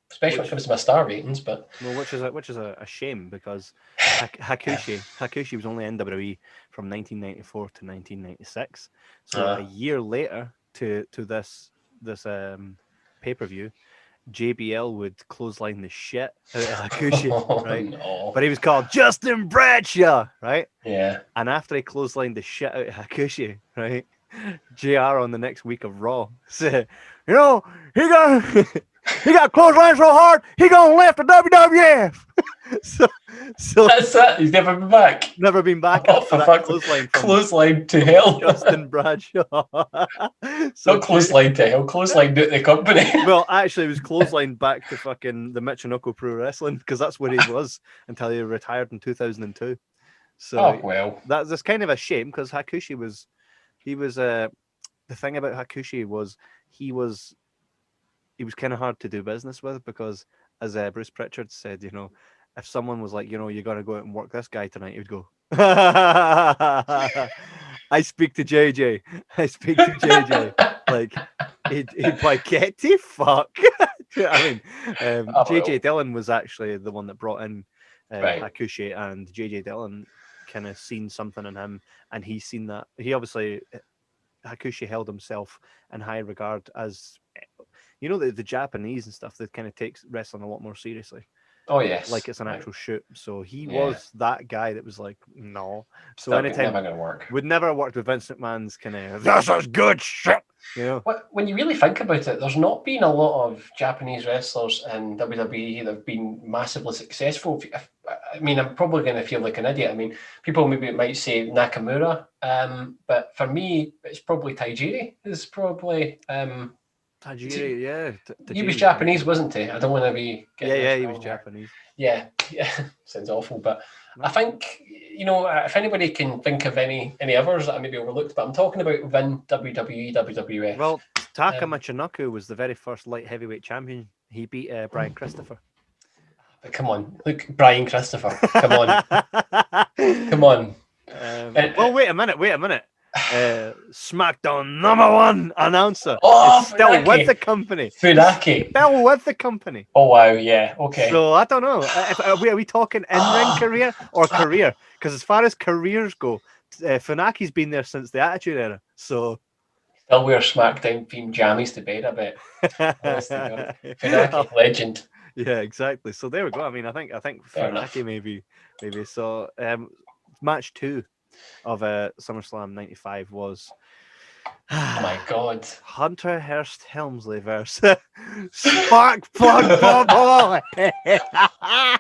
Especially when it comes to my star ratings, but which is a shame because Hakushi was only in WWE from 1994 to 1996. So a year later to this pay-per-view, JBL would clothesline the shit out of Hakushi, right? No. But he was called Justin Bradshaw, right? Yeah. And after he clotheslined the shit out of Hakushi, right? JR on the next week of Raw said, he got clotheslined so hard, he gonna left the WWF. so that's it. He's never been back. Never been back. Oh, for fuck's clothesline to hell. Justin Bradshaw. Not clothesline to hell, clothesline to the company. Well, actually, it was clothesline back to fucking the Michinoko Pro Wrestling because that's where he was until he retired in 2002. So that's kind of a shame because Hakushi was the thing about Hakushi was he was kind of hard to do business with because, as Bruce Pritchard said, if someone was like, you got to go out and work this guy tonight, he would go, I speak to JJ. Like, he'd like, get the fuck. Do you know what I mean? JJ Dillon was actually the one that brought in Hakushi, and JJ Dillon kind of seen something in him, and he's seen that. He obviously, Hakushi held himself in high regard as, the Japanese and stuff that kind of takes wrestling a lot more seriously. Oh yes, like it's an actual shoot. So he was that guy that was like, no. So anytime never gonna work. Would never have worked with Vince McMahon's kind of this is good shit. When you really think about it, there's not been a lot of Japanese wrestlers in WWE that have been massively successful. I mean, I'm probably going to feel like an idiot. I mean, people maybe might say Nakamura, but for me, it's probably Tajiri. Is probably. Tajiri, yeah. He was Japanese, wasn't he? I don't want to be. He was Japanese. Yeah, sounds awful, but I think if anybody can think of any others that I maybe overlooked, but I'm talking about within WWE, WWF. Well, Taka Machanaku was the very first light heavyweight champion. He beat Brian Christopher. But come on, look, Brian Christopher. Come on, come on. Well, wait a minute. SmackDown #1 announcer is still Funaki. with the company. Funaki. Still with the company. Oh wow, yeah, okay. So I don't know. Are we talking in-ring career or career? Because as far as careers go, Funaki's been there since the Attitude Era. So still wears SmackDown themed jammies to bed, I bet. Funaki, legend. Yeah, exactly. So there we go. I mean, I think Funaki maybe. So match 2 of SummerSlam 95 was oh my god, Hunter Hearst Helmsley versus Spark Plug Bob Holly. I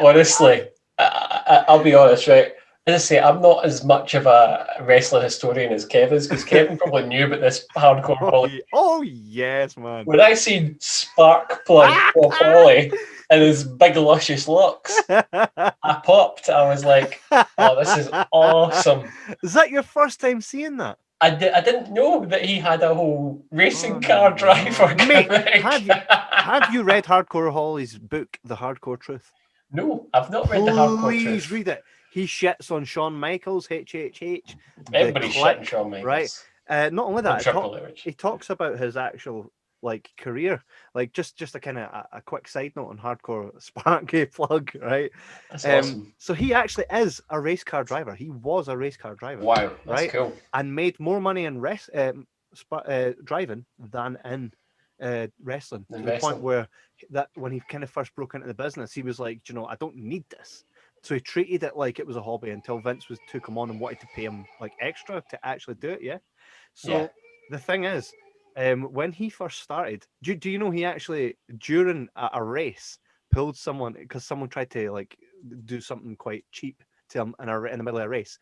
honestly, I'll be honest, right? As I say, I'm not as much of a wrestling historian as Kev is, because Kevin probably knew about this hardcore Holly. Oh yes, man. When I seen Spark Plug Bob Holly and his big luscious locks, I popped. I was like, "Oh, this is awesome!" Is that your first time seeing that? I didn't know that he had a whole racing car driver. Mate, have you read Hardcore Holly's book, The Hardcore Truth? No, I've not read The Hardcore Truth. Please read it. He shits on Shawn Michaels, HHH. Everybody's shitting Shawn Michaels. Right. Not only that, he talks about his actual career. Like just a kind of a quick side note on Hardcore Sparky Plug, right? That's awesome. So he actually is a race car driver. He was a race car driver. Wow, that's cool. And made more money in driving than in wrestling. To the point where that when he kind of first broke into the business, he was like, I don't need this. So he treated it like it was a hobby until Vince took him on and wanted to pay him extra to actually do it. Yeah. So the thing is, when he first started, do you know he actually during a race pulled someone because someone tried to do something quite cheap to him in the middle of a race.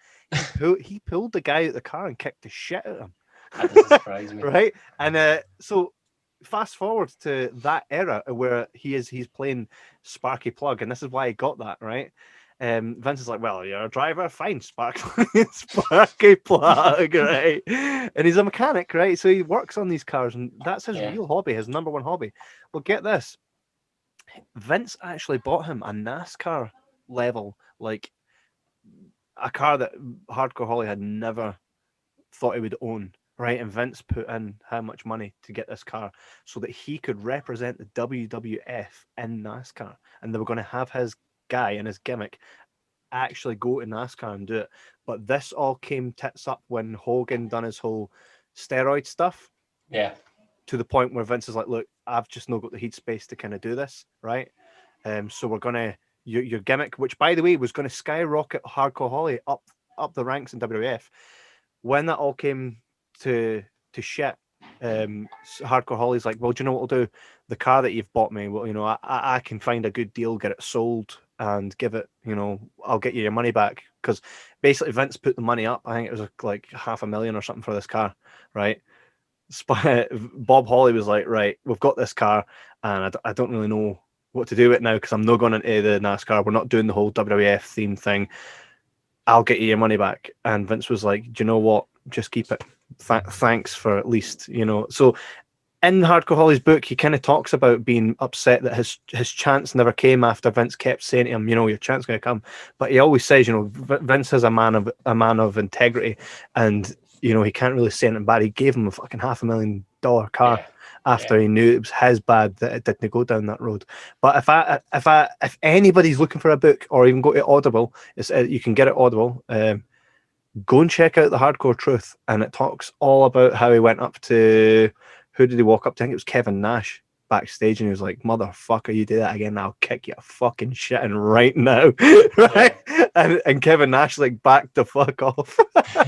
He pulled the guy out of the car and kicked the shit out of him. That doesn't surprise me. Right, and so. Fast forward to that era where he's playing Sparky Plug, and this is why I got that right. Vince is like, well, you're a driver, fine, sparky plug, right? And he's a mechanic, right? So he works on these cars, and that's his real hobby, his number one hobby. Well, get this. Vince actually bought him a NASCAR level, like a car that Hardcore Holly had never thought he would own, right? And Vince put in how much money to get this car so that he could represent the WWF in NASCAR. And they were going to have his guy and his gimmick actually go to NASCAR and do it. But this all came tits up when Hogan done his whole steroid stuff. Yeah. To the point where Vince is like, look, I've just not got the heat space to kind of do this, right? So we're going to, your gimmick, which by the way was going to skyrocket Hardcore Holly up the ranks in WWF. When that all came to shit, Hardcore Holly's like, well, do you know what we'll do? The car that you've bought me, well, you know, I can find a good deal, get it sold, and give it, you know, I'll get you your money back. Because basically Vince put the money up. I think it was like $500,000 or something for this car, right? Bob Holly was like, right, we've got this car, and I don't really know what to do with it now because I'm not going into the NASCAR. We're not doing the whole WWF theme thing. I'll get you your money back. And Vince was like, do you know what? Just keep it. Thanks for at least, you know. So in Hardcore Holly's book, he kind of talks about being upset that his chance never came after Vince kept saying to him, you know, your chance is going to come. But he always says, you know, Vince is a man of integrity, and you know, he can't really say anything bad. He gave him a fucking $500,000 car after he knew it was his bad that it didn't go down that road. But if anybody's looking for a book or even go to Audible, you can get it Audible. Go and check out The Hardcore Truth, and it talks all about how he went up to, who did he walk up to? I think it was Kevin Nash backstage, and he was like, motherfucker, you do that again, I'll kick you fucking shitting right now. Right? And Kevin Nash like backed the fuck off.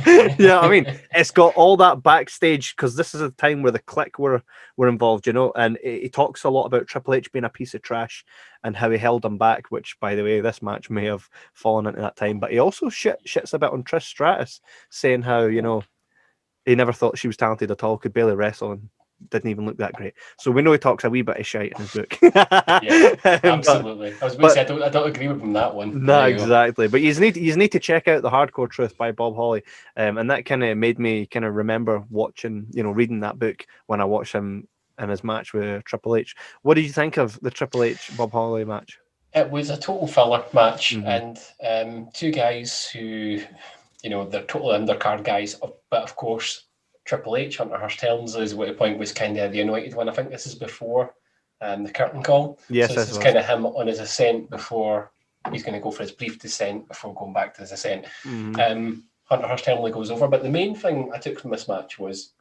You know what I mean? It's got all that backstage because this is a time where the Clique were involved, you know, and he talks a lot about Triple H being a piece of trash and how he held him back, which by the way, this match may have fallen into that time. But he also shits a bit on Trish Stratus, saying how, you know, he never thought she was talented at all, could barely wrestle, and didn't even look that great. So we know he talks a wee bit of shite in his book. Yeah, absolutely. I was going to say, I don't agree with him that one. No, exactly. But you need to check out The Hardcore Truth by Bob Holly. And that kind of made me kind of remember watching, you know, reading that book when I watched him in his match with Triple H. What did you think of the Triple H Bob Holly match? It was a total filler match, and two guys who, you know, they're total undercard guys, but of course, Triple H, Hunter Hearst Helmsley, at a point was kind of the anointed one. I think this is before the curtain call. Yes, so this is kind of him on his ascent before he's going to go for his brief descent before going back to his ascent. Hunter Hearst Helmsley goes over, but the main thing I took from this match was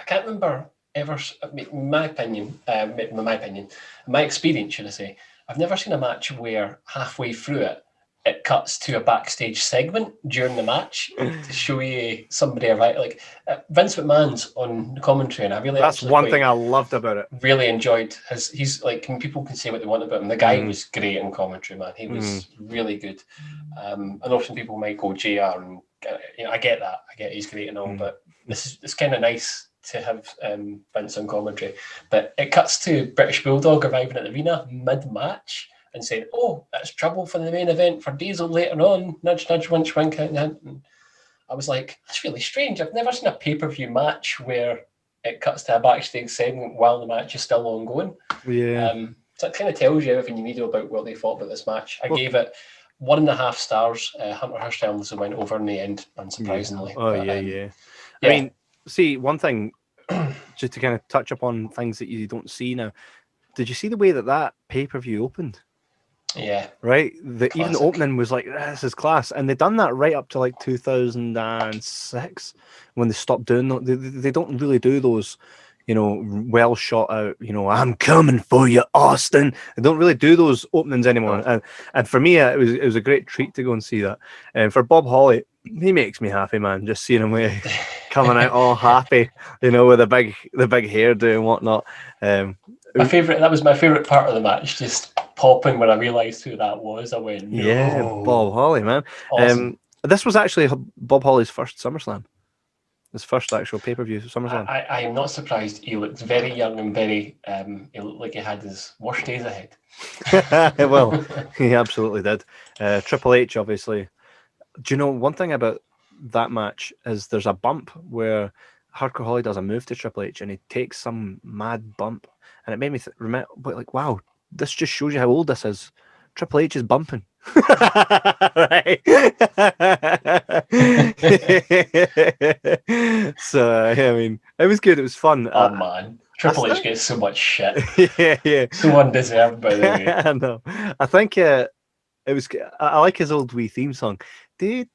I can't remember ever, in my experience, should I say, I've never seen a match where halfway through it cuts to a backstage segment during the match to show you somebody around. Like Vince McMahon's on the commentary, and I really that's one thing I loved about it. Really enjoyed he's like, people can say what they want about him. The guy was great in commentary, man. He was really good. I know some people might go JR, and you know, I get that. I get he's great and all, but it's kind of nice to have Vince on commentary. But it cuts to British Bulldog arriving at the arena mid-match and saying, oh, that's trouble for the main event for Diesel later on. Nudge, nudge, winch, wink, hint, hint. And I was like, that's really strange. I've never seen a pay-per-view match where it cuts to a backstage segment while the match is still ongoing. Yeah. So it kind of tells you everything you need to know about what they thought about this match. I gave it 1.5 stars. Hunter Hearst Helmsley went over in the end, unsurprisingly. Yeah. I mean, see, one thing, just to kind of touch upon things that you don't see now, did you see the way that pay-per-view opened? Yeah. Right? Even the opening was like, this is class. And they've done that right up to like 2006 when they stopped doing that. They don't really do those, you know, well shot out, you know, I'm coming for you, Austin. They don't really do those openings anymore. And for me, it was a great treat to go and see that. And for Bob Holly, he makes me happy, man. Just seeing him coming out all happy, you know, with the big hairdo and whatnot. That was my favourite part of the match, just popping when I realised who that was. I went, no. Yeah, Bob Holly, man. Awesome. This was actually Bob Holly's first SummerSlam His first actual pay-per-view, SummerSlam. I am not surprised. He looked very young and very. He looked like he had his worst days ahead. Well, he absolutely did. Triple H, obviously. Do you know one thing about that match is there's a bump where Hardcore Holly does a move to Triple H and he takes some mad bump, and it made me remember, like, wow, this just shows you how old this is. Triple H is bumping. Right. So I mean, it was good. It was fun. Oh man, Triple H gets so much shit. Yeah. So undeserved, by the way. I know. I think it was. I like his old wee theme song. That,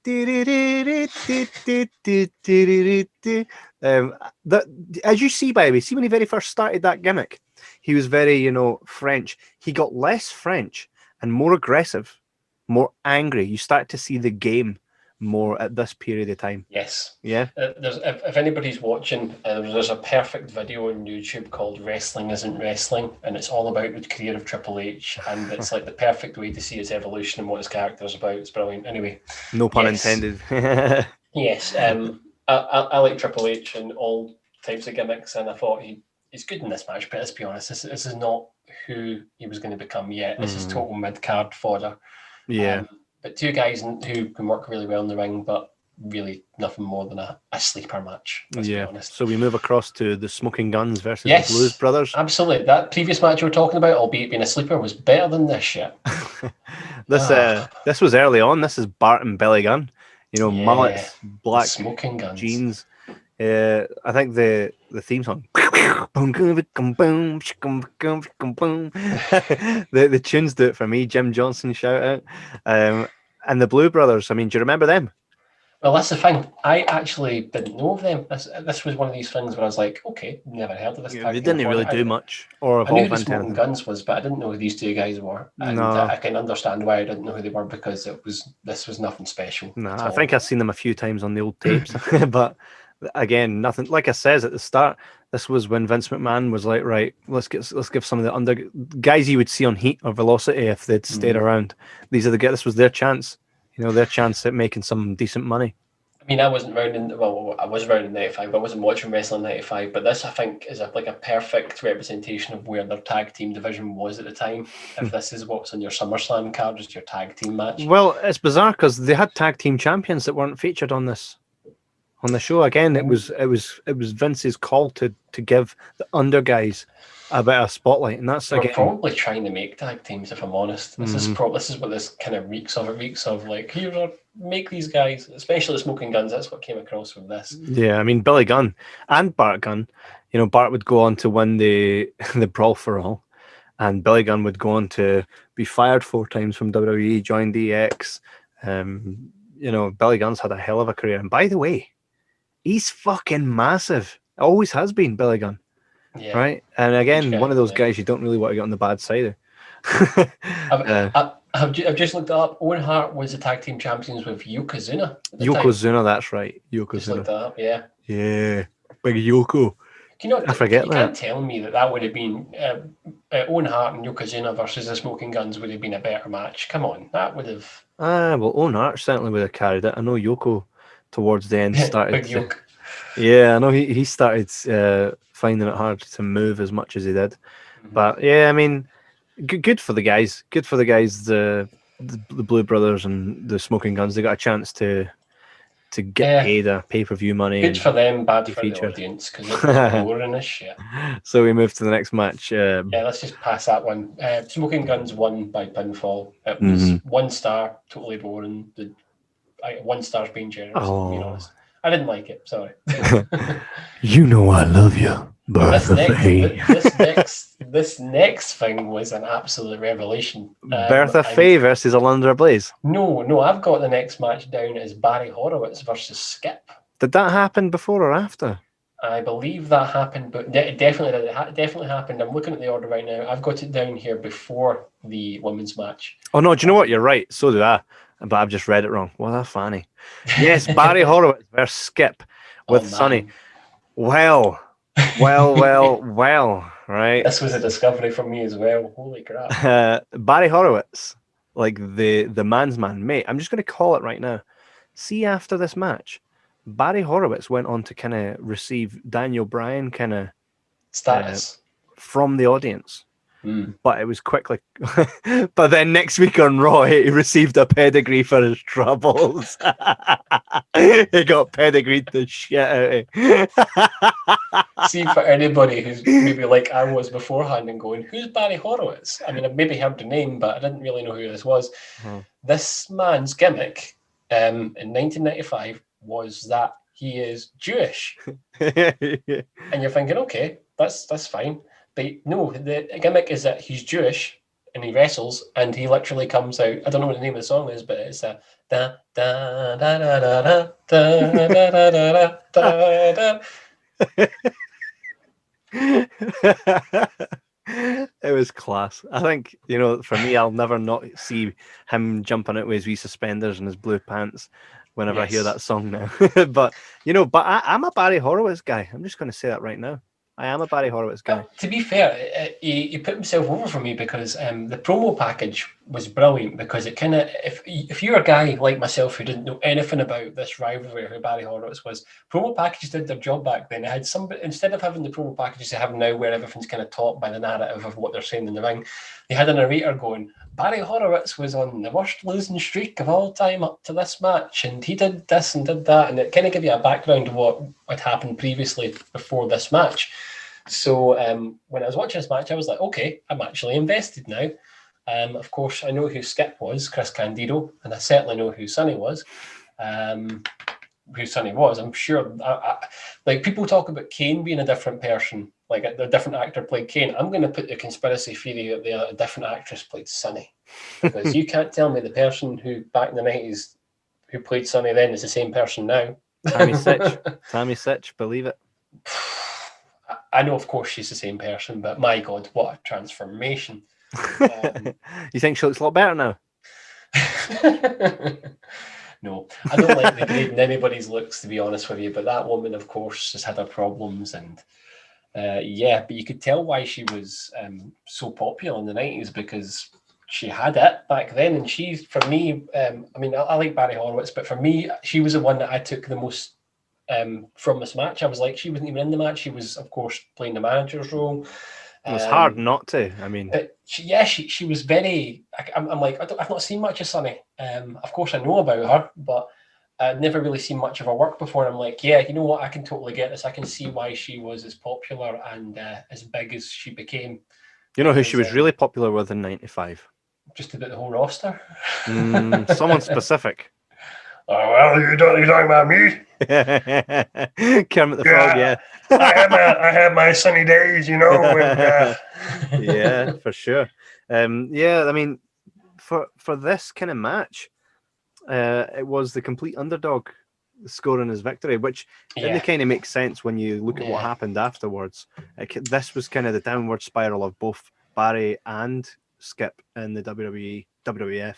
as you see, by the way, see when he very first started that gimmick, he was very, French. He got less French and more aggressive, more angry. You start to see the game more at this period of time. Yes. Yeah. If anybody's watching, there's a perfect video on YouTube called "Wrestling Isn't Wrestling," and it's all about the career of Triple H, and it's like the perfect way to see his evolution and what his character's about. It's brilliant. Anyway. No pun intended. Yes. I like Triple H and all types of gimmicks, and I thought he's good in this match. But let's be honest, this is not who he was going to become yet. This is total mid-card fodder. Yeah. But two guys who can work really well in the ring, but really nothing more than a sleeper match. Let's be honest. So we move across to the Smoking Guns versus the Blues Brothers. Absolutely. That previous match we were talking about, albeit being a sleeper, was better than this shit. This was early on. This is Bart and Billy Gunn. Mullets, black Smoking Guns jeans. I think the theme song. The tunes do it for me. Jim Johnson shout out. And the Blue Brothers. I mean, do you remember them? Well, that's the thing. I actually didn't know of them. This was one of these things where I was like, okay, never heard of this. Yeah, they didn't really do much. Or I knew who the Smoking Guns was, but I didn't know who these two guys were. And I can understand why I didn't know who they were, because this was nothing special. No, I think I've seen them a few times on the old tapes, but again, nothing. Like I says at the start, this was when Vince McMahon was like, right, let's give some of the guys you would see on Heat or Velocity if they'd stayed around. This was their chance. Their chance at making some decent money. I mean, I wasn't around I was around in 95, but I wasn't watching wrestling in 95, but this, I think, is a perfect representation of where their tag team division was at the time. If this is what's on your SummerSlam card, is your tag team match. Well, it's bizarre because they had tag team champions that weren't featured on the show. Again, it was Vince's call to give the under guys a bit of spotlight, and that's We're probably trying to make tag teams, if I'm honest. This is what this kind of reeks of. It reeks of like, make these guys, especially the Smoking Guns. That's what came across from this. Yeah, I mean, Billy Gunn and Bart Gunn. Bart would go on to win the Brawl for All, and Billy Gunn would go on to be fired 4 times from WWE, join DX. Billy Gunn's had a hell of a career, and by the way, he's fucking massive. Always has been, Billy Gunn. Yeah. Right. And again, one of those guys you don't really want to get on the bad side of. I've just looked it up. Owen Hart was the tag team champions with Yokozuna. Yokozuna, that's right. Yokozuna. Just looked that up, yeah. Yeah. Big Yoko. I forget that. You can't tell me that would have been Owen Hart and Yokozuna versus the Smoking Guns would have been a better match. Come on, that would have. Well, Owen Hart certainly would have carried it. I know Yoko towards the end started. Big Yoke. Yeah, I know he started finding it hard to move as much as he did. But yeah, I mean, good for the guys. Good for the guys, the Blue Brothers and the Smoking Guns. They got a chance to get paid a pay-per-view money. Good for them, bad for the audience, because it was boring as shit. So we move to the next match. Let's just pass that one. Smoking Guns won by pinfall. It was 1 star, totally boring. 1 star's being generous, to be honest. I didn't like it, sorry. You know I love you, Bertha Faye. This next thing was an absolute revelation. Bertha Faye versus Alundra Blayze. No, I've got the next match down as Barry Horowitz versus Skip. Did that happen before or after? I believe that happened, but it definitely happened. I'm looking at the order right now. I've got it down here before the women's match. Oh no, do you know what? You're right. So do I. But I've just read it wrong. What a fanny. Yes, Barry Horowitz versus Skip with Sonny. Well, right? This was a discovery for me as well. Holy crap. Barry Horowitz, like the man's man. Mate, I'm just going to call it right now. See, after this match, Barry Horowitz went on to kind of receive Daniel Bryan kind of status from the audience. But it was quickly. But then next week on Raw, he received a pedigree for his troubles. He got pedigreed the shit out of. See, for anybody who's maybe like I was beforehand and going, who's Barry Horowitz? I mean, I've maybe heard the name, but I didn't really know who this was. This man's gimmick in 1995 was that he is Jewish. And you're thinking, okay, that's fine. But no, the gimmick is that he's Jewish and he wrestles and he literally comes out. I don't know what the name of the song is, but it's a da da da da da da da da da da. It was class. I think, for me, I'll never not see him jumping out with his wee suspenders and his blue pants whenever I hear that song now. But I'm a Barry Horowitz guy. I'm just going to say that right now. I am a Barry Horowitz guy. To be fair, he put himself over for me because the promo package was brilliant because it kind of, if you're a guy like myself who didn't know anything about this rivalry, who Barry Horowitz was, promo packages did their job back then. It had somebody, instead of having the promo packages they have now where everything's kind of taught by the narrative of what they're saying in the ring, they had a narrator going, Barry Horowitz was on the worst losing streak of all time up to this match, and he did this and did that, and it kind of gave you a background of what had happened previously before this match. So when I was watching this match, I was like, okay, I'm actually invested now. Of course, I know who Skip was, Chris Candido, and I certainly know who Sonny was. I'm sure, like people talk about Kane being a different person, like a different actor played Kane. I'm going to put the conspiracy theory that a different actress played Sonny. Because you can't tell me the person who back in the 90s who played Sonny then is the same person now. Tammy Sitch, believe it. I know, of course, she's the same person, but my God, what a transformation. You think she looks a lot better now? No, I don't like degrading anybody's looks, to be honest with you, but that woman, of course, has had her problems. And but you could tell why she was so popular in the 90s because she had it back then. And she's, for me, I like Barry Horowitz, but for me, she was the one that I took the most from this match. I was like, she wasn't even in the match. She was, of course, playing the manager's role. It was hard not to. I mean, she was very. I'm like, I've not seen much of Sonny. Of course, I know about her, but I'd never really seen much of her work before. And I'm like, yeah, you know what? I can totally get this. I can see why she was as popular and as big as she became. You know who she was really popular with in '95? Just about the whole roster. Someone specific. Oh, well, you're talking about me? Kermit the Frog, yeah. I had my sunny days, you know. And, yeah, for sure. I mean, for this kind of match, it was the complete underdog scoring his victory, which kind of makes sense when you look at what happened afterwards. This was kind of the downward spiral of both Barry and Skip in the WWF,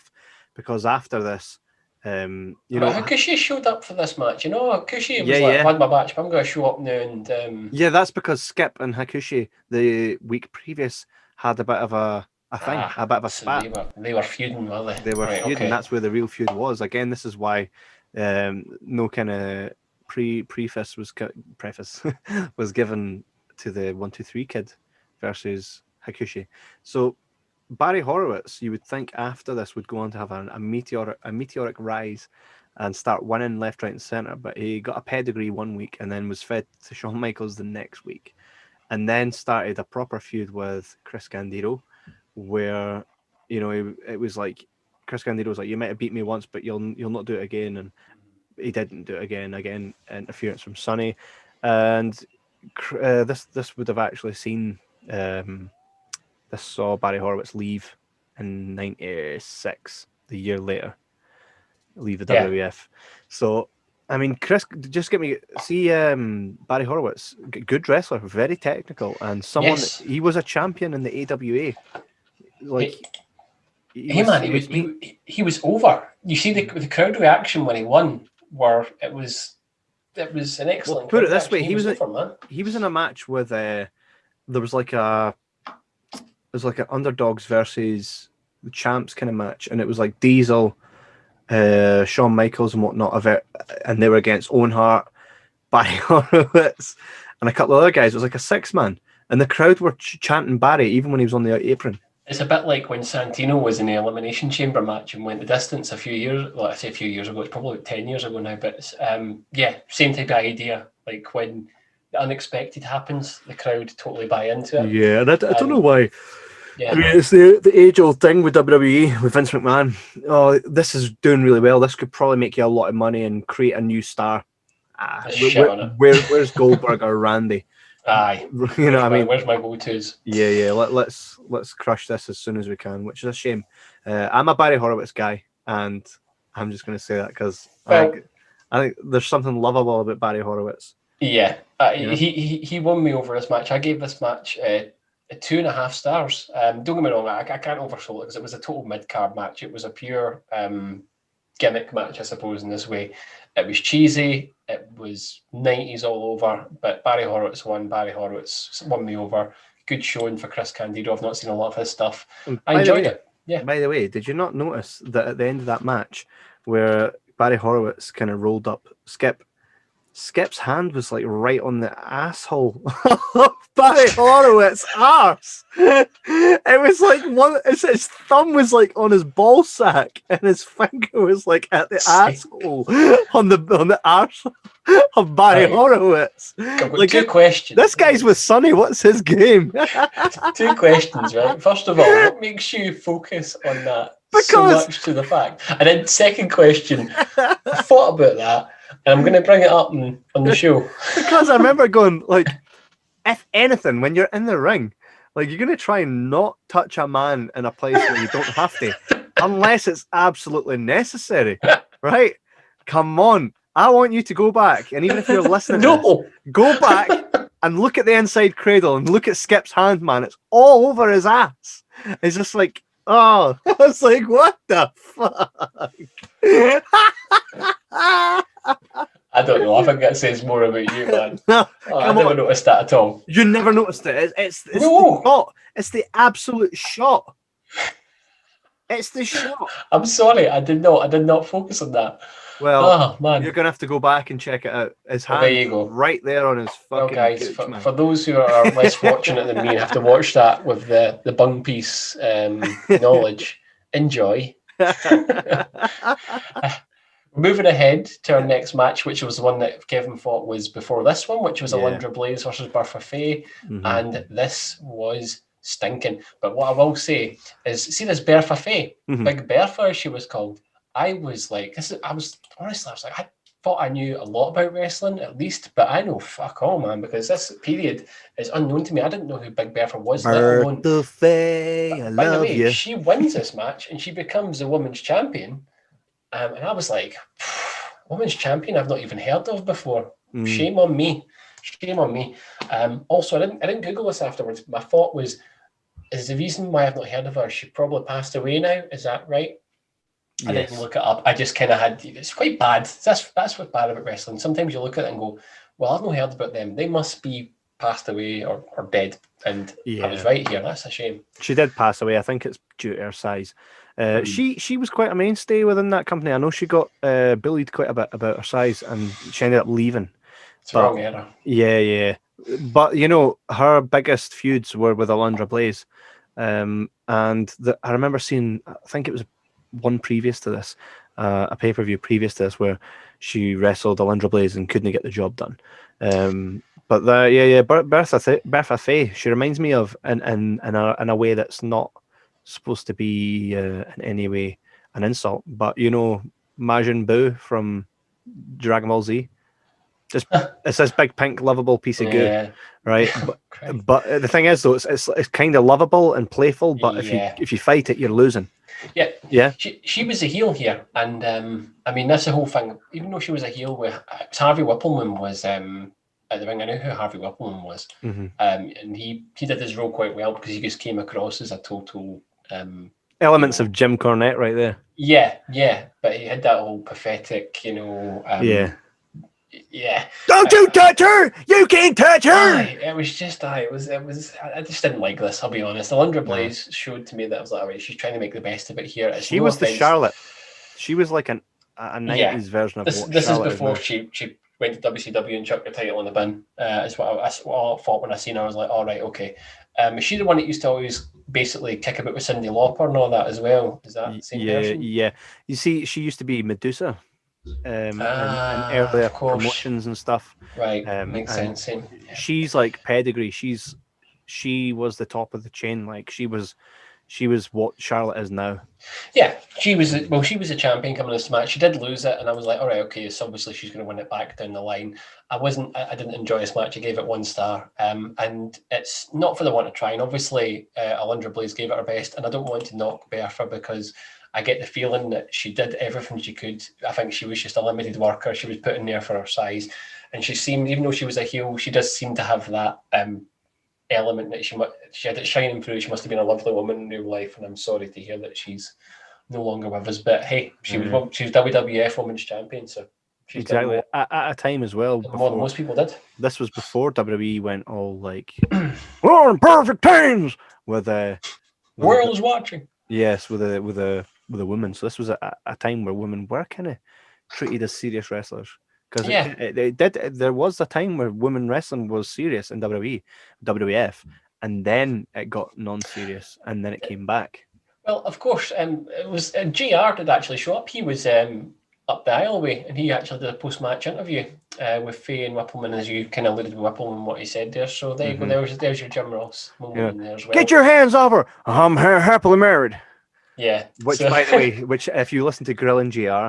because after this, Hakushi showed up for this match. Hakushi was I've had my match, but I'm going to show up now. And that's because Skip and Hakushi the week previous had a bit of a bit of a spat. They were feuding, weren't they? They were feuding. Okay. That's where the real feud was. Again, this is why no kind of preface was given to the 1-2-3 Kid versus Hakushi. So Barry Horowitz, you would think after this would go on to have a meteoric rise and start winning left, right, and center. But he got a pedigree one week and then was fed to Shawn Michaels the next week, and then started a proper feud with Chris Candido, where it was like Chris Candido was like, you might have beat me once, but you'll not do it again, and he didn't do it again. Interference from Sonny, and this would have actually seen. This saw Barry Horowitz leave in '96, the year later, leave the WWF. So, I mean, Chris, just Barry Horowitz, good wrestler, very technical, and someone he was a champion in the AWA. Like, he was over. You see the crowd reaction when he won, where it was an excellent. Well, put it this way, he was in a match with there was like an underdogs versus the champs kind of match, and it was like Diesel Shawn Michaels and whatnot, and they were against Owen Hart, Barry Horowitz, and a couple of other guys. It was like a 6-man, and the crowd were chanting Barry even when he was on the apron. It's a bit like when Santino was in the Elimination Chamber match and went the distance a few years. Well, I say a few years ago. It's probably 10 years ago now. But same type of idea. Like when the unexpected happens, the crowd totally buy into it. Yeah, and I don't know why. Yeah. I mean, it's the age-old thing with WWE, with Vince McMahon. Oh, this is doing really well. This could probably make you a lot of money and create a new star. Where's Goldberg or Randy? Aye, you know what I mean? Where's my go-tos? Yeah. Let's crush this as soon as we can, which is a shame. I'm a Barry Horowitz guy, and I'm just going to say that because I think there's something lovable about Barry Horowitz. Yeah, he won me over this match. I gave this match 2.5 stars. Don't get me wrong, I can't oversell it because it was a total mid-card match. It was a pure gimmick match, I suppose, in this way. It was cheesy. It was 90s all over, but Barry Horowitz won. Barry Horowitz won me over. Good showing for Chris Candido. I've not seen a lot of his stuff. I enjoyed it. Yeah. By the way, did you not notice that at the end of that match where Barry Horowitz kind of rolled up Skip's hand was like right on the asshole of Barry Horowitz's arse. It was like his thumb was like on his ball sack, and his finger was like at the asshole on the arse of Barry Horowitz. Like, 2 questions. This guy's with Sonny. What's his game? 2 questions, right? First of all, what makes you focus on that so much to the fact? And then second question, I thought about that. And I'm going to bring it up on the show. Because I remember going, like, if anything, when you're in the ring, like, you're going to try and not touch a man in a place where you don't have to, unless it's absolutely necessary, right? Come on. I want you to go back, and even if you're listening to this, go back and look at the inside cradle and look at Skip's hand, man. It's all over his ass. It's just like, oh, I was like, what the fuck? I don't know. I think that says more about you, man. No, I never noticed that at all. You never noticed it. It's no. The shot. It's the absolute shot. It's the shot. I'm sorry. I did not focus on that. Well, man, you're gonna have to go back and check it out. His hand, there you go, right there on his fucking. Well, guys, for those who are less fortunate than me and have to watch that with the bung piece knowledge, enjoy. Moving ahead to our next match, which was the one that Kevin thought was before this one, which was Alundra Blayze versus Bertha Faye, and this was stinking. But what I will say is, see this Bertha Faye, Big Bertha, as she was called. I was like, I thought I knew a lot about wrestling at least, but I know fuck all, man, because this period is unknown to me. I didn't know who Big Bertha was. Bertha Faye, I love you. She wins this match and she becomes the women's champion. And I was like, women's champion I've not even heard of before. Shame on me. Also, I didn't Google this afterwards. My thought was, is the reason why I've not heard of her, she probably passed away now? Is that right? Yes. I didn't look it up. I just kind of had, it's quite bad. That's what's bad about wrestling. Sometimes you look at it and go, well, I've not heard about them. They must be passed away or dead. And I was right here. That's a shame. She did pass away. I think it's due to her size. She was quite a mainstay within that company. I know she got bullied quite a bit about her size, and she ended up leaving. It's the wrong era. Yeah. But, you know, her biggest feuds were with Alundra Blayze. And I remember seeing, I think it was one previous to this, a pay-per-view previous to this, where she wrestled Alundra Blayze and couldn't get the job done. But Bertha Faye, she reminds me of in a way that's not supposed to be in any way an insult, but you know, Majin Buu from Dragon Ball Z. It's this big pink lovable piece of goo, right? But the thing is, though, it's kind of lovable and playful. But if you fight it, you're losing. Yeah. She was a heel here, and I mean that's the whole thing. Even though she was a heel, with Harvey Whippleman was at the ring. I knew who Harvey Whippleman was, and he did his role quite well because he just came across as a total elements of Jim Cornette right there. Yeah, but he had that whole pathetic, Don't you touch her! You can't touch her! It was just, I just didn't like this, I'll be honest. Alundra Blayze showed to me that I was like, all right, she's trying to make the best of it here. She was the Charlotte. She was like a 90s version of what this is Charlotte before now. she went to WCW and chucked the title in the bin. Is what I thought when I seen her. I was like, all right, okay. Is she the one that used to always basically kick about with Cyndi Lauper and all that as well? Is that the same person? Yeah. You see, she used to be Medusa. And earlier promotions and stuff. Right, makes sense. She's like pedigree. She was the top of the chain. Like she was what Charlotte is now. Yeah, she was a champion coming into this match. She did lose it, and I was like, all right, okay, so obviously she's going to win it back down the line. I didn't enjoy this match. I gave it 1 star, and it's not for the want of trying. Obviously, Alundra Blayze gave it her best, and I don't want to knock Bertha because I get the feeling that she did everything she could. I think she was just a limited worker. She was put in there for her size, and she seemed, even though she was a heel, she does seem to have that element that she had it shining through. She must have been a lovely woman in real life, and I'm sorry to hear that she's no longer with us. But hey, she was WWF Women's Champion, so she's exactly at a time as well. More than most people did. This was before WWE went all like, "We're in perfect times" with world's watching. Yes, with a woman. So this was a time where women were kind of treated as serious wrestlers. Because there was a time where women wrestling was serious in WWF, and then it got non-serious, and then it came back. Well, of course, it was JR did actually show up. He was up the aisleway, and he actually did a post-match interview with Faye and Whippleman, as you kind of alluded to Whippleman, what he said there. So there you go. There's your Jim Ross moment in there as well. Get your hands off her! I'm happily married. Yeah. Which, by the way, if you listen to Grilling JR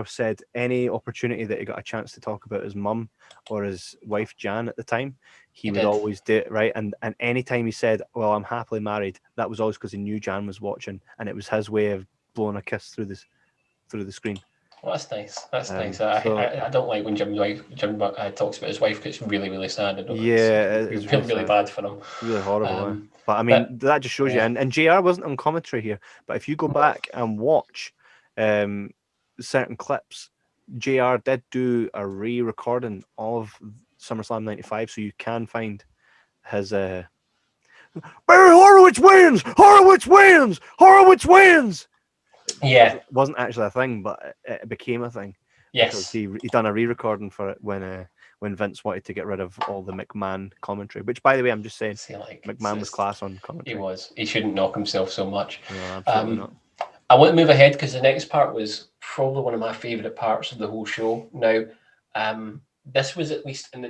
said any opportunity that he got a chance to talk about his mum or his wife Jan at the time, he would always do it, right? And any time he said, "Well, I'm happily married," that was always because he knew Jan was watching, and it was his way of blowing a kiss through the screen. Well, that's nice. That's nice. I don't like when Jim talks about his wife because it's really, really sad. It's really bad for him. Really horrible. But I mean, that just shows you. And JR wasn't on commentary here, but if you go back and watch certain clips, JR did do a re-recording of SummerSlam 95, so you can find his Barry Horowitz wins! Horowitz wins! Horowitz wins! Yeah. It wasn't actually a thing, but it became a thing. Yes. Because he done a re-recording for it when Vince wanted to get rid of all the McMahon commentary, which, by the way, I'm just saying, McMahon was class on commentary. He was. He shouldn't knock himself so much. No, absolutely not. I want to move ahead because the next part was probably one of my favourite parts of the whole show. Now, this was at least in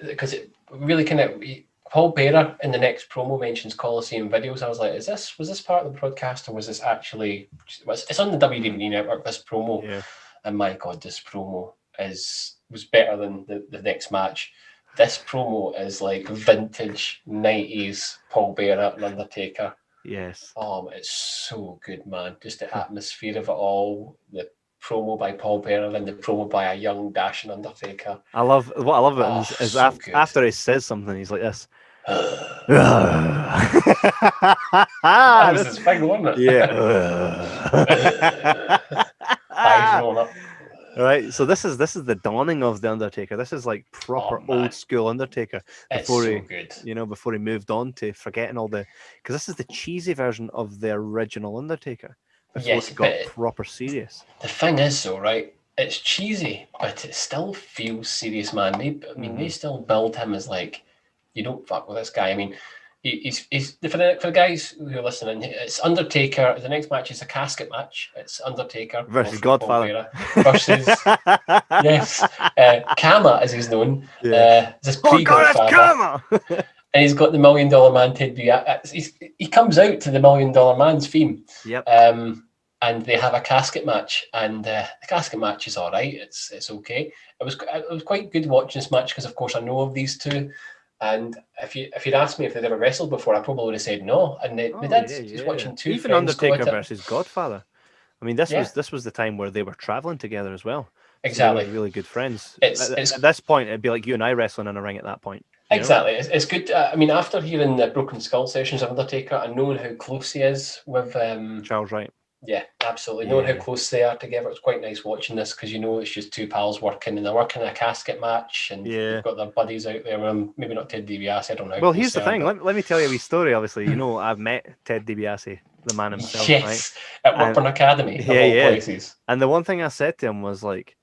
because it really kind of Paul Bearer in the next promo mentions Coliseum videos. I was like, was this part of the broadcast or was this actually? It's on the WWE Network. This promo, and my God, this promo was better than the next match. This promo is like vintage 90s Paul Bearer and Undertaker. Yes. Oh, it's so good, man. Just the atmosphere of it all. The promo by Paul Bearer and the promo by a young dashing Undertaker. What I love about it is after he says something, he's like this. That was his thing, wasn't it? Yeah. Eyes rolling up. Right, so this is the dawning of the Undertaker. This is like proper old school Undertaker before before he moved on to forgetting all the, because this is the cheesy version of the original Undertaker before he got proper serious. The thing is, though, right? It's cheesy, but it still feels serious, man. They still build him as like, you don't fuck with this guy. I mean, he's for the guys who are listening. It's Undertaker. The next match is a casket match. It's Undertaker versus Godfather versus Kama, as he's known. This pre-Godfather. Kama. And he's got the $1 Million Man Ted DiBiase. He comes out to the $1 Million Man's theme. Yep. And they have a casket match, and the casket match is all right. It's okay. It was quite good watching this match because, of course, I know of these two. And if you'd asked me if they'd ever wrestled before, I probably would have said no. And they did. Just watching two even Undertaker versus Godfather. I mean, this was the time where they were traveling together as well. Exactly. So they were really good friends. At this point, it'd be like you and I wrestling in a ring at that point. Exactly. It's good. I mean, after hearing the Broken Skull sessions of Undertaker and knowing how close he is with Charles Wright. Yeah, absolutely. Knowing how close they are together, it's quite nice watching this because it's just two pals working, and they're working in a casket match, and they've got their buddies out there. Maybe not Ted DiBiase, I don't know. Well, here's the thing. Let me tell you a wee story. Obviously, I've met Ted DiBiase the man himself, yes, right? at Workburn Academy, of all places. And the one thing I said to him was like,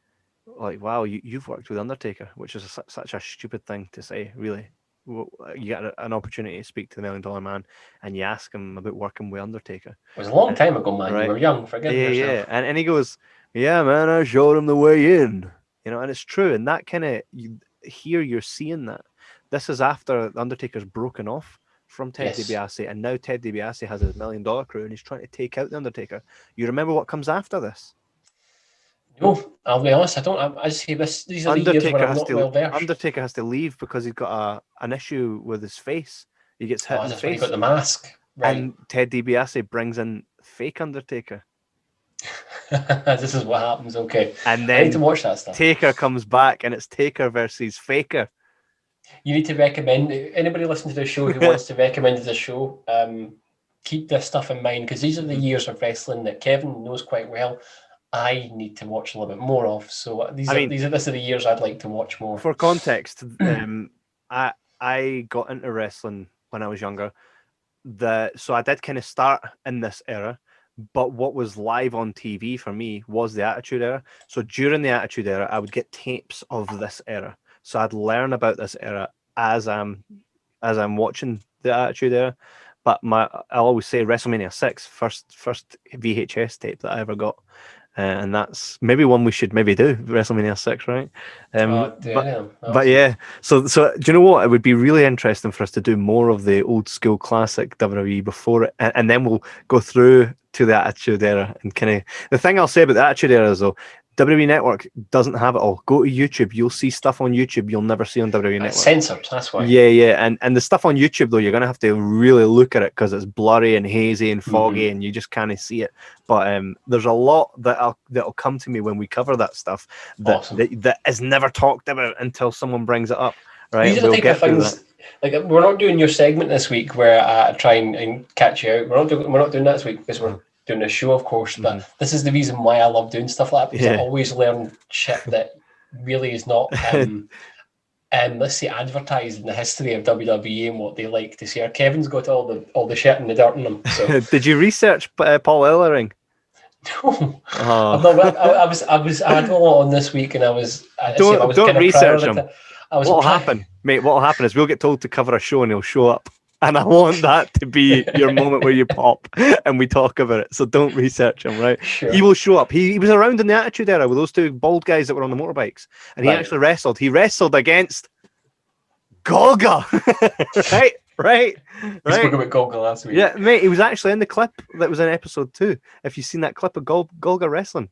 wow, you've worked with Undertaker, which is such a stupid thing to say, really. You get an opportunity to speak to the $1 Million Man, and you ask him about working with Undertaker. It was a long time ago, man. Right? You were young, forgive yourself. Yeah. And he goes, yeah, man, I showed him the way in. You know, and it's true. And that kind of, here you're seeing that. This is after Undertaker's broken off from Ted DiBiase, and now Ted DiBiase has his $1 Million crew, and he's trying to take out the Undertaker. You remember what comes after this? No, I'll be honest. I don't. I see this. These are the years where I'm not well versed. Undertaker has to leave because he's got an issue with his face. He gets hit in the face. He got the mask. Right. And Ted DiBiase brings in fake Undertaker. This is what happens. Okay. And then I need to watch that stuff. Taker comes back, and it's Taker versus Faker. You need to recommend anybody listening to the show who wants to recommend the show. Keep this stuff in mind, because these are the years of wrestling that Kevin knows quite well. I need to watch a little bit more of. So these are the years I'd like to watch more. For context, I got into wrestling when I was younger. So I did kind of start in this era, but what was live on TV for me was the Attitude Era. So during the Attitude Era, I would get tapes of this era. So I'd learn about this era as I'm watching the Attitude Era. But I always say WrestleMania 6, first VHS tape that I ever got. And that's maybe one we should maybe do, WrestleMania 6, right? But yeah, so do you know what? It would be really interesting for us to do more of the old school classic WWE before it, and then we'll go through to the Attitude Era. And kind of the thing I'll say about the Attitude Era is, though, WWE Network doesn't have it all. Go to YouTube. You'll see stuff on YouTube you'll never see on WWE Network. Censored, that's why. Yeah. And the stuff on YouTube, though, you're going to have to really look at it because it's blurry and hazy and foggy and you just can't see it. But there's a lot that'll come to me when we cover that stuff that is never talked about until someone brings it up. Right? These are the type of things. Like, we're not doing your segment this week where I try and catch you out. We're not doing that this week because we're doing a show, of course, but this is the reason why I love doing stuff like that, because I always learn shit that really is not let's say advertised in the history of WWE and what they like to see. Kevin's got all the shit and the dirt in them. So. Did you research Paul Ellering? No, I had a lot on this week, and don't research him. What'll happen, mate? What'll happen is we'll get told to cover a show, and he'll show up. And I want that to be your moment where you pop and we talk about it. So don't research him, right? Sure. He will show up. He was around in the Attitude Era with those two bald guys that were on the motorbikes. And he actually wrestled. He wrestled against Golga. Right. We spoke about Golga last week. Yeah, mate, he was actually in the clip that was in episode 2. If you've seen that clip of Golga wrestling,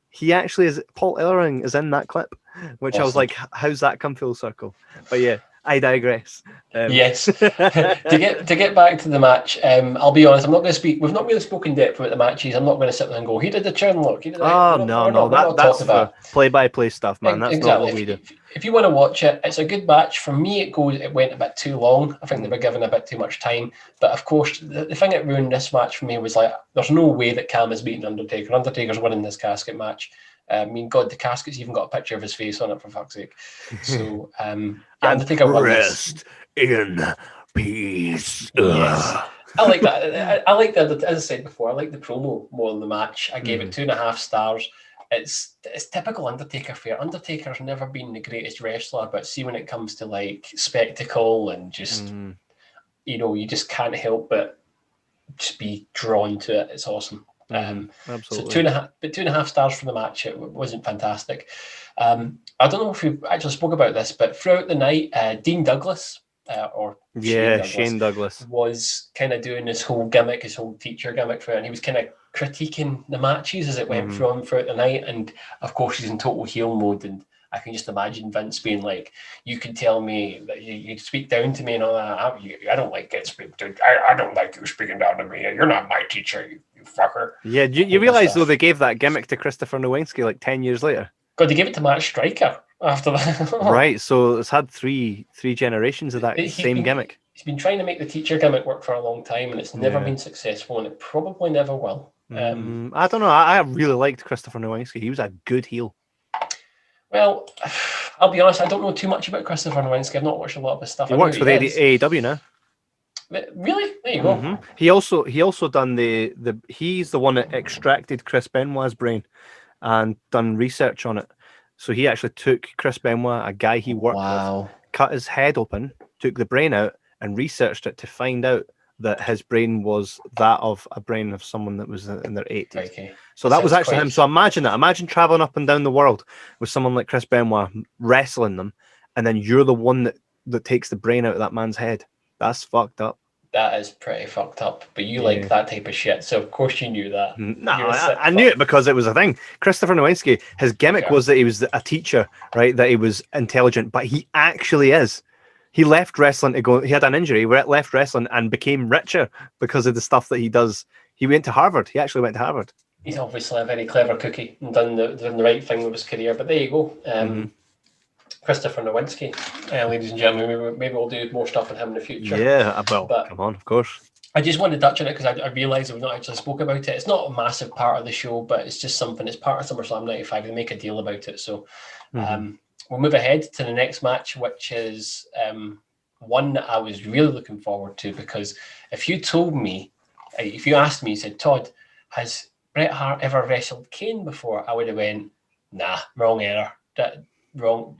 he actually is. Paul Ellering is in that clip, which awesome. I was like, how's that come full circle? But yeah. I digress. Yes. To get back to the match, I'll be honest, I'm not going to speak. We've not really spoken depth about the matches. I'm not going to sit there and go, he did the turn look. That's for play-by-play stuff, man. That's not what we do. If you want to watch it, it's a good match. For me, it went a bit too long. I think they were given a bit too much time. But of course, the thing that ruined this match for me was like, there's no way that Cam is beating Undertaker. Undertaker's winning this casket match. I mean, God, the casket's even got a picture of his face on it, for fuck's sake. So, Undertaker won this. Rest in peace. Yes. I like that. I like that. As I said before, I like the promo more than the match. I gave it 2.5 stars. It's typical Undertaker fare. Undertaker's never been the greatest wrestler, but see, when it comes to like spectacle and just, you just can't help but just be drawn to it. It's awesome. Absolutely. So 2.5 stars for the match. It wasn't fantastic. I don't know if we actually spoke about this, but throughout the night, Dean Douglas Shane Douglas was kind of doing this whole gimmick, his whole teacher gimmick for it, and he was kind of critiquing the matches as it went through throughout the night. And of course, he's in total heel mode, and I can just imagine Vince being like, "You can tell me that you speak down to me and all that. I don't like it. I don't like you speaking down to me. You're not my teacher, you fucker." Yeah, you realise though they gave that gimmick to Christopher Nowinski like 10 years later. God, they gave it to Matt Striker after that. Right, so it's had three generations of that same gimmick. He's been trying to make the teacher gimmick work for a long time, and it's never been successful, and it probably never will. I don't know. I really liked Christopher Nowinski. He was a good heel. Well, I'll be honest, I don't know too much about Christopher Nowinski. I've not watched a lot of his stuff. He works with AEW now. Really? There you go. He also done he's the one that extracted Chris Benoit's brain and done research on it. So he actually took Chris Benoit, a guy he worked with, cut his head open, took the brain out, and researched it to find out that his brain was that of a brain of someone that was in their 80s. Okay. So that was actually him. So imagine that. Imagine traveling up and down the world with someone like Chris Benoit wrestling them, and then you're the one that takes the brain out of that man's head. That's fucked up. That is pretty fucked up. But you like that type of shit, so of course you knew that. No, I knew it because it was a thing. Christopher Nowinski, his gimmick was that he was a teacher, right? That he was intelligent, but he actually is. He left wrestling to go. He had an injury. He left wrestling and became richer because of the stuff that he does. He went to Harvard. He actually went to Harvard. He's obviously a very clever cookie and done the right thing with his career. But there you go. Christopher Nowinski, ladies and gentlemen. Maybe we'll do more stuff with him in the future. Yeah, well, come on, of course. I just wanted to touch on it because I realised we've not actually spoke about it. It's not a massive part of the show, but it's just something. It's part of SummerSlam 95. They make a deal about it. So we'll move ahead to the next match, which is one that I was really looking forward to, because if you asked me, you said, Todd, has Bret Hart ever wrestled Kane before? I would have went, nah, wrong error. Wrong,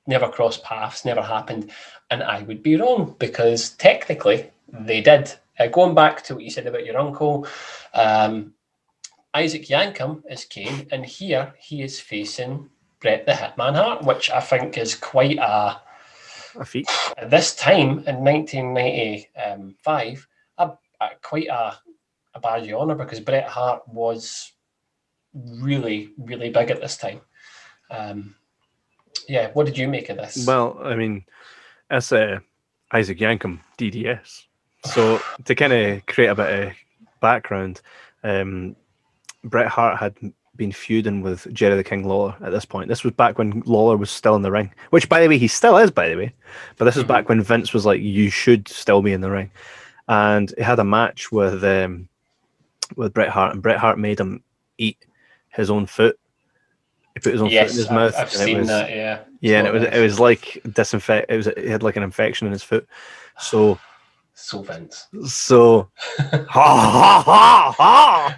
never crossed paths, never happened. And I would be wrong, because technically they did. Going back to what you said about your uncle, Isaac Yankem is Kane, and here he is facing Bret the Hitman Hart, which I think is quite a feat. At this time in 1995, quite a badge of honour, because Bret Hart was really, really big at this time. What did you make of this? Well, I mean, as Isaac Yankem, DDS. So to kind of create a bit of background, Bret Hart had been feuding with Jerry the King Lawler at this point. This was back when Lawler was still in the ring, which, by the way, he still is, by the way. But this is back when Vince was like, you should still be in the ring. And he had a match with Bret Hart, and Bret Hart made him eat his own foot. He put his own foot in his mouth. I've seen that, yeah. Yeah, and it was like disinfect. It had like an infection in his foot. So Vince. So I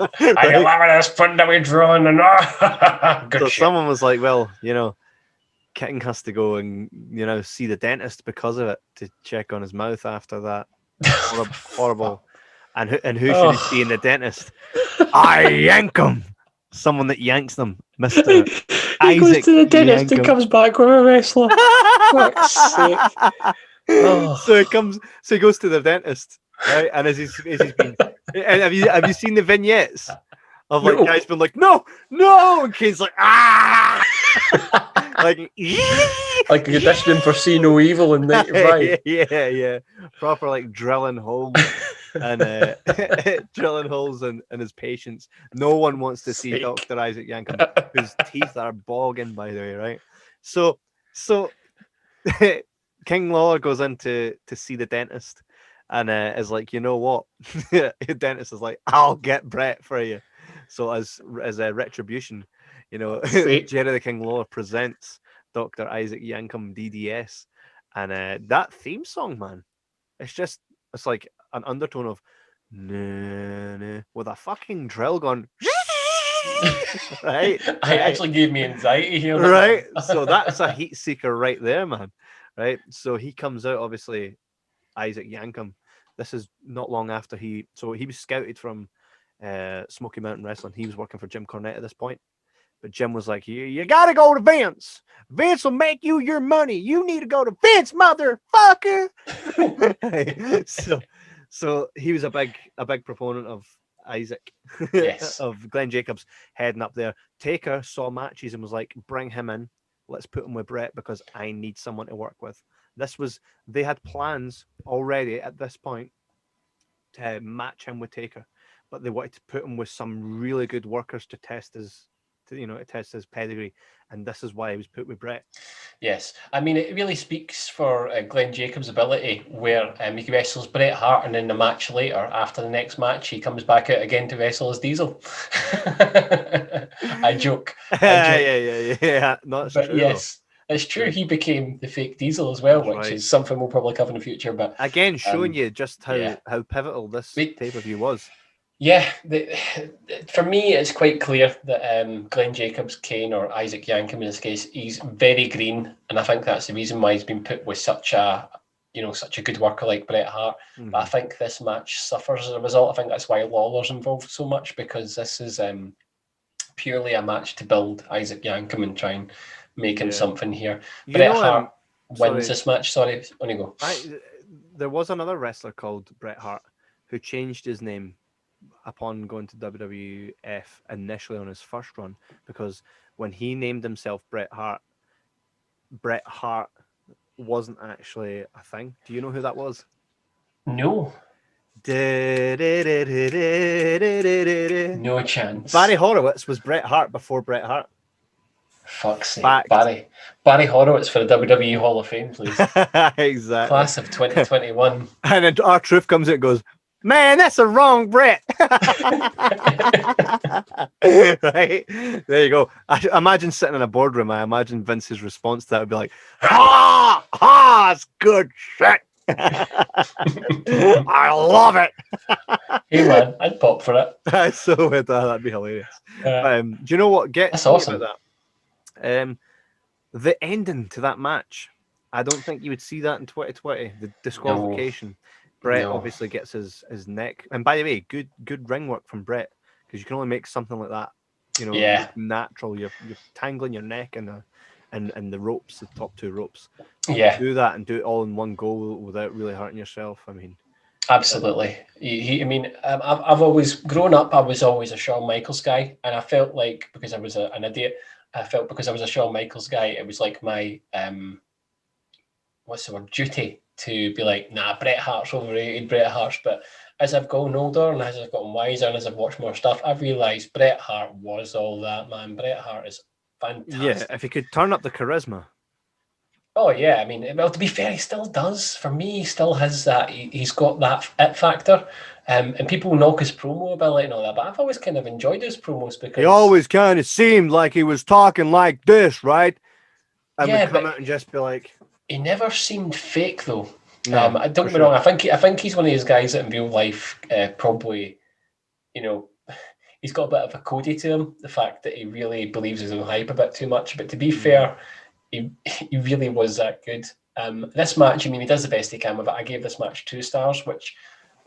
love this putting that we drawn and so someone was like, well, King has to go and see the dentist because of it, to check on his mouth after that. Horrible. And who should he see in the dentist? I yank him. Someone that yanks them, Mr. He goes to the dentist and comes back with a wrestler. Fuck's sake. So he goes to the dentist, right? And as he's been, and have you seen the vignettes of like guys being like, no, and Kane's like, like auditioning for See No Evil and Night Right. Yeah, proper like drilling holes and in his patients. No one wants to see Dr. Isaac Yankem, whose teeth are bogging, by the way, right? So King Lawler goes in to see the dentist and is like, you know what? The dentist is like, I'll get Bret for you. So as a retribution, Jerry the King Lawler presents Dr. Isaac Yankem DDS, and that theme song, man, it's like an undertone of with a fucking drill going right. It actually gave me anxiety here, right? So that's a heat seeker right there, man. Right, so he comes out, obviously, Isaac Yankem. This is not long after he was scouted from Smoky Mountain Wrestling. He was working for Jim Cornette at this point, but Jim was like, "You gotta go to Vince. Vince will make you your money. You need to go to Vince, motherfucker." So he was a big proponent of Isaac, yes, of Glenn Jacobs heading up there. Taker saw matches and was like, "Bring him in. Let's put him with Bret because I need someone to work with." They had plans already at this point to match him with Taker, but they wanted to put him with some really good workers to test his pedigree, and this is why he was put with Bret. Yes, I mean, it really speaks for Glenn Jacobs' ability, where he wrestles Bret Hart, and in the match later, after the next match, he comes back out again to wrestle as Diesel. I joke. Yeah. Not but true, yes, It's true. He became the fake Diesel as well, which is something we'll probably cover in the future. But again, showing you just how pivotal this pay-per-view was. Yeah, for me, it's quite clear that Glenn Jacobs, Kane, or Isaac Yankem in this case, he's very green, and I think that's the reason why he's been put with such a good worker like Bret Hart. But I think this match suffers as a result. I think that's why Lawler's involved so much, because this is purely a match to build Isaac Yankem and try and make him something here. Bret Hart wins this match. Sorry, on you go. There was another wrestler called Bret Hart who changed his name upon going to WWF initially on his first run, because when he named himself Bret Hart wasn't actually a thing. Do you know who that was? No. No chance. Barry Horowitz was Bret Hart before Bret Hart. Fuck's sake. Barry Horowitz for the WWE Hall of Fame, please. Exactly. Class of 2021. And then our truth comes out and goes, man, that's a wrong Bret. Right? There you go. I imagine sitting in a boardroom. I imagine Vince's response to that would be like, that's good shit. I love it. Hey man, I'd pop for it. I so would. That'd be hilarious. Do you know what? That's awesome. About that. The ending to that match, I don't think you would see that in 2020. The disqualification. No. Bret obviously gets his neck, and by the way, good ring work from Bret, because you can only make something like that, natural. You're tangling your neck and the ropes, the top two ropes. Do that and do it all in one go without really hurting yourself. I mean, absolutely. I've always grown up. I was always a Shawn Michaels guy, and I felt like, because I was an idiot, because I was a Shawn Michaels guy, it was like my duty to be like, nah, Bret Hart's overrated, Bret Hart's. But as I've gotten older and as I've gotten wiser and as I've watched more stuff, I've realised Bret Hart was all that, man. Bret Hart is fantastic. Yeah, if he could turn up the charisma. Oh, yeah. I mean, well, to be fair, he still does. For me, he still has that. He's got that it factor. And people knock his promo ability and all that, but I've always kind of enjoyed his promos because... He always kind of seemed like he was talking like this, right? And would come out and just be like... He never seemed fake, though. No, don't get me wrong. I think he's one of these guys that in real life probably, he's got a bit of a Cody to him. The fact that he really believes his own hype a bit too much. But to be fair, he really was that good. This match, he does the best he can with it. I gave this match 2 stars, which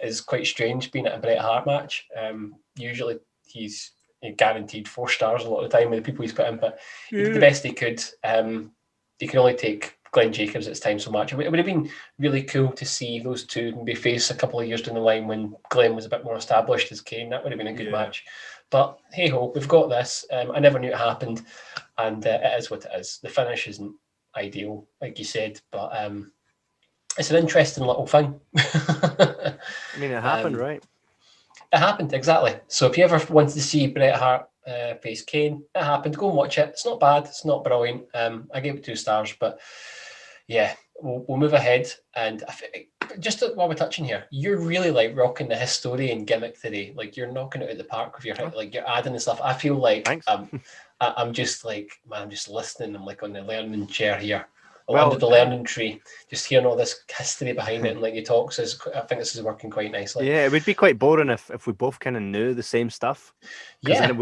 is quite strange being at a Bret Hart match. Usually he's guaranteed 4 stars a lot of the time with the people he's put in, but he did the best he could. He can only take Glenn Jacobs at his time so much. It would have been really cool to see those two maybe face a couple of years down the line when Glenn was a bit more established as Kane. That would have been a good match. But hey ho, we've got this. I never knew it happened, and it is what it is. The finish isn't ideal, like you said, but it's an interesting little thing. It happened, right? It happened, exactly. So if you ever wanted to see Bret Hart face Kane, it happened. Go and watch it. It's not bad. It's not brilliant. I gave it 2 stars, but yeah, we'll move ahead. And just while we're touching here, you're really like rocking the historian gimmick today. Like you're knocking it out of the park with your like you're adding the stuff. I feel like I'm just like, man, I'm just listening. I'm like on the learning chair here. Under the learning tree, just hearing all this history behind it and like you talk. So I think this is working quite nicely. Yeah, it would be quite boring if we both kind of knew the same stuff. Yeah,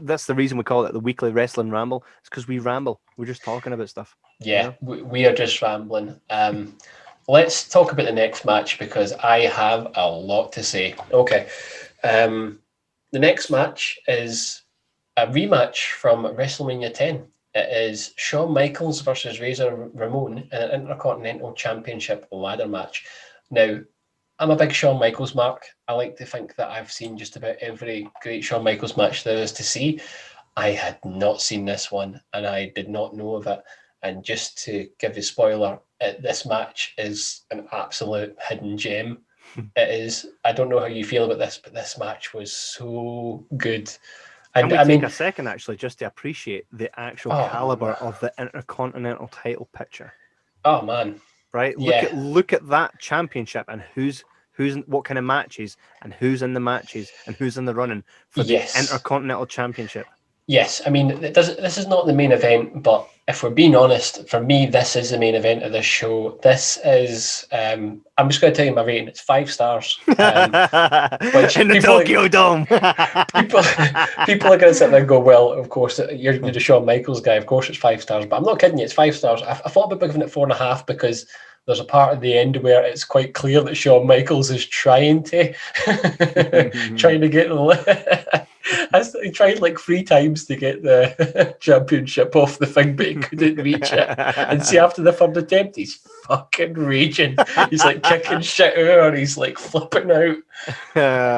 that's the reason we call it the weekly wrestling ramble. It's because we ramble. We're just talking about stuff. Yeah, we are just rambling. Let's talk about the next match because I have a lot to say. Okay, the next match is a rematch from WrestleMania 10. It is Shawn Michaels versus Razor Ramon in an Intercontinental Championship ladder match. Now, I'm a big Shawn Michaels mark. I like to think that I've seen just about every great Shawn Michaels match there is to see. I had not seen this one, and I did not know of it. And just to give you a spoiler, this match is an absolute hidden gem. It is. I don't know how you feel about this, but this match was so good. And Can we take a second, actually, just to appreciate the actual caliber of the Intercontinental title picture? Oh, man. Right? Look at that championship and who's what kind of matches and who's in the matches and who's in the running for the Intercontinental Championship. Yes. This is not the main event, but if we're being honest, for me, this is the main event of this show. This is, I'm just going to tell you my rating. It's 5 stars. Which in the Tokyo Dome. people are going to sit there and go, well, of course, you're the Shawn Michaels guy. Of course, it's 5 stars. But I'm not kidding you. It's 5 stars. I thought about giving it 4.5 because there's a part at the end where it's quite clear that Shawn Michaels is trying to get the he tried like 3 times to get the championship off the thing, but he couldn't reach it. And see, after the 3rd attempt, he's fucking raging. He's like kicking shit out, he's like flipping out.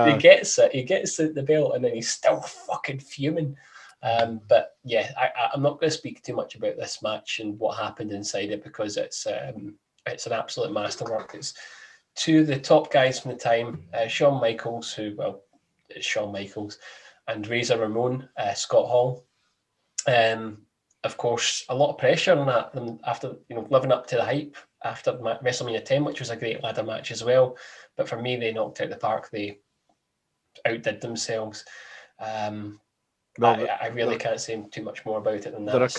He gets it. He gets the belt, and then he's still fucking fuming. But yeah, I'm not going to speak too much about this match and what happened inside it because it's an absolute masterwork. It's 2 of the top guys from the time, Shawn Michaels, it's Shawn Michaels, and Razor Ramon, Scott Hall. Of course, a lot of pressure on them after living up to the hype after WrestleMania 10, which was a great ladder match as well. But for me, they knocked out the park. They outdid themselves. I really can't say too much more about it than that. There are a